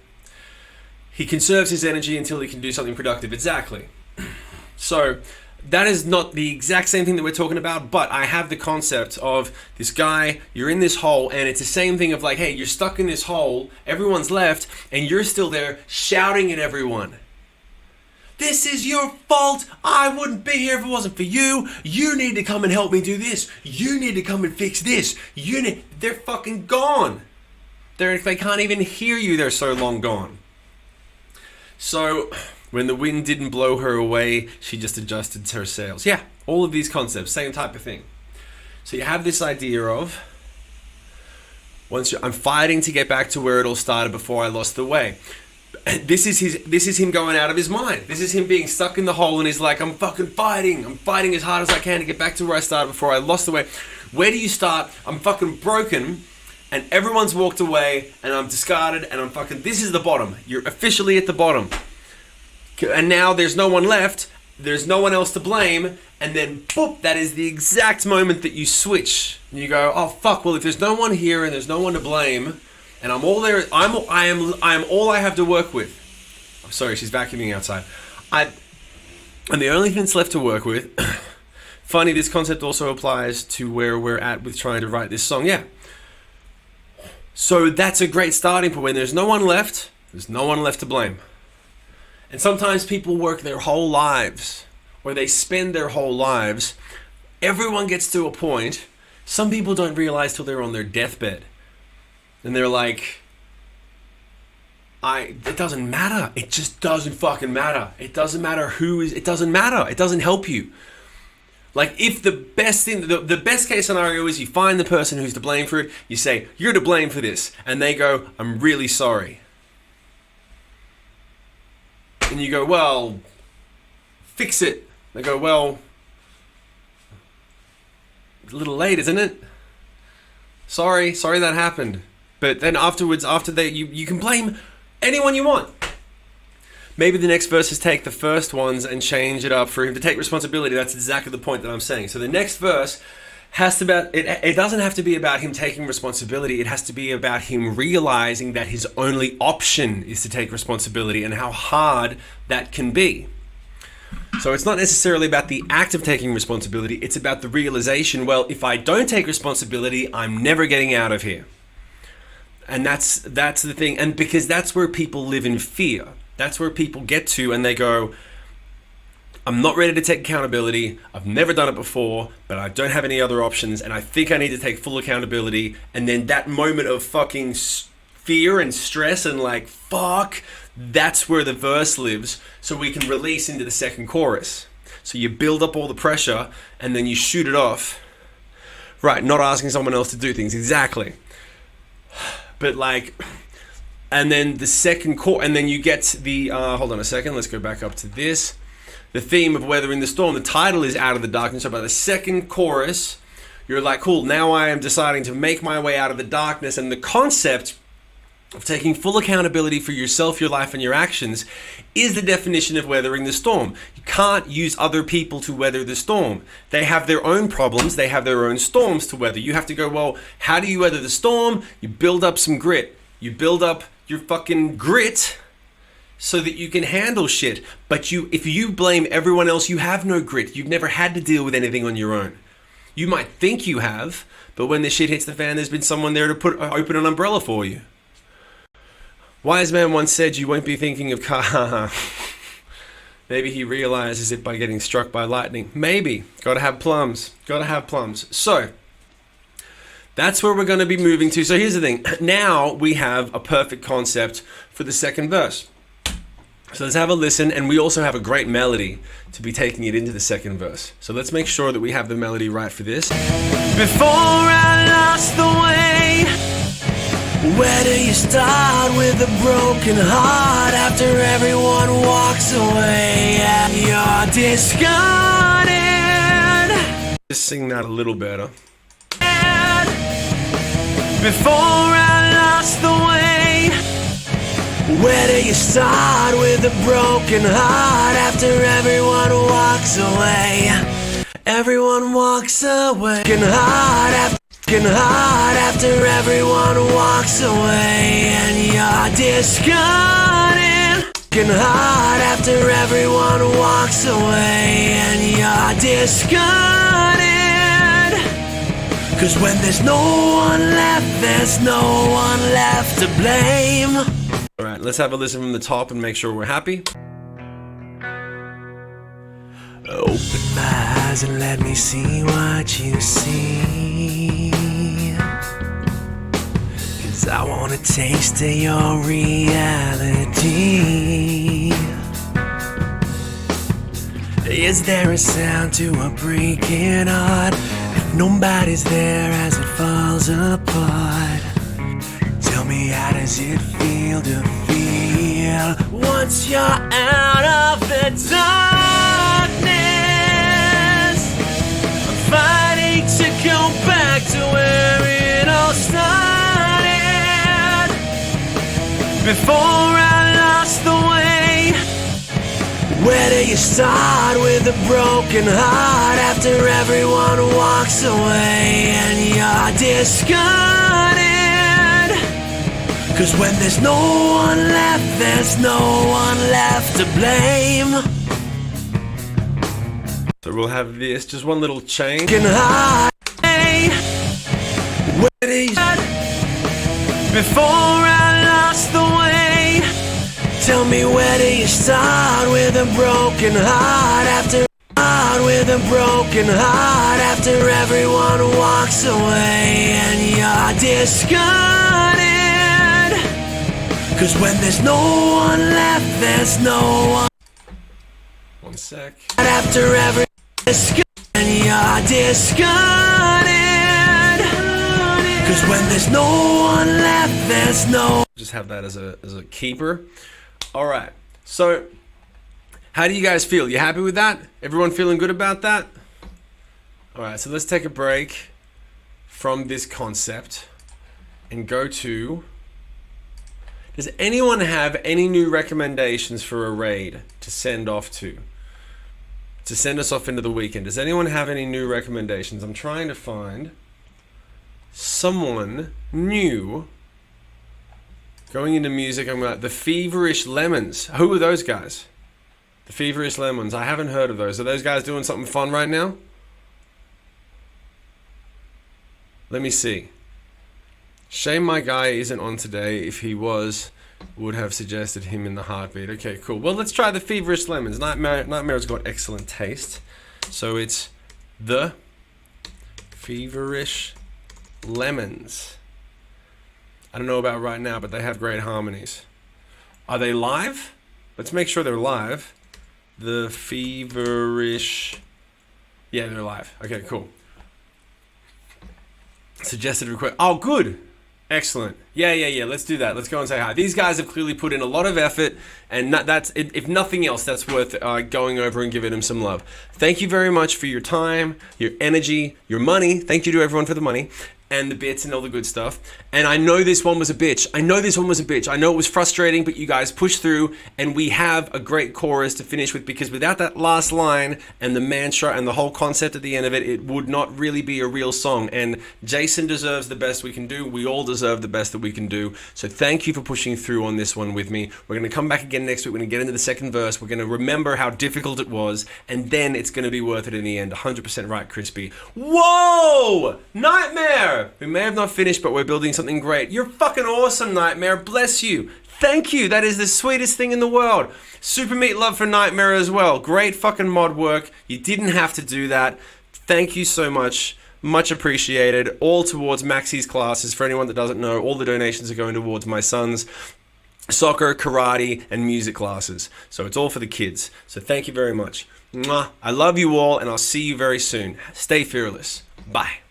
he conserves his energy until he can do something productive. Exactly. So, that is not the exact same thing that we're talking about, but I have the concept of this guy, you're in this hole, and it's the same thing of like, hey, you're stuck in this hole, everyone's left, and you're still there shouting at everyone. This is your fault. I wouldn't be here if it wasn't for you. You need to come and help me do this. You need to come and fix this. They're fucking gone. They can't even hear you. They're so long gone. So when the wind didn't blow her away, she just adjusted her sails. Yeah, all of these concepts, same type of thing. So you have this idea of I'm fighting to get back to where it all started before I lost the way. This is him going out of his mind. This is him being stuck in the hole, and he's like, I'm fucking fighting. I'm fighting as hard as I can to get back to where I started before I lost the way. Where do you start? I'm fucking broken, and everyone's walked away, and I'm discarded, and I'm fucking, this is the bottom. You're officially at the bottom. And now there's no one left. There's no one else to blame. And then, boop, that is the exact moment that you switch. And you go, oh, fuck, well, if there's no one here and there's no one to blame, and I'm all there. I am all I have to work with. I'm sorry, she's vacuuming outside. And the only thing that's left to work with. Funny, this concept also applies to where we're at with trying to write this song. Yeah. So that's a great starting point. When there's no one left, there's no one left to blame. And sometimes people work their whole lives, or they spend their whole lives. Everyone gets to a point. Some people don't realize till they're on their deathbed. And they're like, it doesn't matter. It just doesn't fucking matter. It doesn't matter it doesn't matter. It doesn't help you. Like, if the best case scenario is you find the person who's to blame for it, you say, you're to blame for this. And they go, I'm really sorry. And you go, well, fix it. They go, well, it's a little late, isn't it? Sorry that happened. But then afterwards, you can blame anyone you want. Maybe the next verse is take the first ones and change it up for him to take responsibility. That's exactly the point that I'm saying. So the next verse has to it doesn't have to be about him taking responsibility. It has to be about him realizing that his only option is to take responsibility and how hard that can be. So it's not necessarily about the act of taking responsibility. It's about the realization, well, if I don't take responsibility, I'm never getting out of here. And that's the thing. And because that's where people live in fear. That's where people get to and they go, I'm not ready to take accountability. I've never done it before, but I don't have any other options. And I think I need to take full accountability. And then that moment of fucking fear and stress and like, fuck, that's where the verse lives. So we can release into the second chorus. So you build up all the pressure and then you shoot it off. Right, not asking someone else to do things. Exactly. But like, and then the second chorus, and then you get the, hold on a second, let's go back up to this. The theme of Weathering the Storm, the title is Out of the Darkness. So by the second chorus, you're like, cool, now I am deciding to make my way out of the darkness. And the concept of taking full accountability for yourself, your life, and your actions is the definition of weathering the storm. You can't use other people to weather the storm. They have their own problems. They have their own storms to weather. You have to go, well, how do you weather the storm? You build up some grit. You build up your fucking grit so that you can handle shit. But if you blame everyone else, you have no grit. You've never had to deal with anything on your own. You might think you have, but when the shit hits the fan, there's been someone there to open an umbrella for you. Wise man once said you won't be thinking of car. Maybe he realizes it by getting struck by lightning. Maybe. Gotta have plums. Gotta have plums. So, that's where we're going to be moving to. So here's the thing. Now we have a perfect concept for the second verse. So let's have a listen, and we also have a great melody to be taking it into the second verse. So let's make sure that we have the melody right for this. Before I lost the way, where do you start with a broken heart after everyone walks away and you're discarded? Just sing that a little better. Before I lost the way, where do you start with a broken heart after everyone walks away? Everyone walks away. Broken heart after everyone walks away and you're discarded. Broken heart after everyone walks away and you're discarded. 'Cause when there's no one left, there's no one left to blame. Alright, let's have a listen from the top and make sure we're happy. Open my eyes and let me see what you see. 'Cause I wanna taste of your reality. Is there a sound to a breaking heart? If nobody's there as it falls apart, tell me, how does it feel to feel once you're out of the darkness? I'm fighting to go back to where it all started. Before I lost the way, where do you start with a broken heart after everyone walks away and you're discarded? 'Cause when there's no one left, there's no one left to blame. So we'll have this, just one little change. Broken heart, hey, where do you start? Before I lost the way, tell me, where do you start with a broken heart after everyone walks away and you're discarded? 'Cause when there's no one left, there's no one. One sec. After every and you're discarded. 'Cause when there's no one left, there's no. Just have that as a keeper. Alright, so how do you guys feel? You happy with that? Everyone feeling good about that? Alright, so let's take a break from this concept and go to... Does anyone have any new recommendations for a raid to send off to? To send us off into the weekend? Does anyone have any new recommendations? I'm trying to find someone new going into music. I'm like, the Feverish Lemons. Who are those guys? The Feverish Lemons. I haven't heard of those. Are those guys doing something fun right now? Let me see. Shame my guy isn't on today. If he was, would have suggested him in the heartbeat. Okay, cool. Well, let's try the Feverish Lemons. Nightmare's got excellent taste. So it's the Feverish Lemons. I don't know about right now, but they have great harmonies. Are they live? Let's make sure they're live. The Feverish... Yeah, they're live. Okay, cool. Suggested request. Oh, good. Excellent. Yeah. Let's do that. Let's go and say hi. These guys have clearly put in a lot of effort, and that's, if nothing else, that's worth going over and giving them some love. Thank you very much for your time, your energy, your money. Thank you to everyone for the money and the bits and all the good stuff. And I know this one was a bitch. I know it was frustrating, but you guys pushed through, and we have a great chorus to finish with, because without that last line and the mantra and the whole concept at the end of it, it would not really be a real song. And Jason deserves the best we can do. We all deserve the best that we can do. So thank you for pushing through on this one with me. We're going to come back again next week. We're going to get into the second verse. We're going to remember how difficult it was, and then it's going to be worth it in the end. 100% right, Crispy. Whoa! Nightmare! We may have not finished, but we're building something great. You're fucking awesome, Nightmare. Bless you. Thank you. That is the sweetest thing in the world. Super meat love for Nightmare as well. Great fucking mod work. You didn't have to do that. Thank you so much. Much appreciated. All towards Maxie's classes. For anyone that doesn't know, all the donations are going towards my sons. soccer, karate, and music classes. So it's all for the kids. So thank you very much. Mwah. I love you all, and I'll see you very soon. Stay fearless. Bye.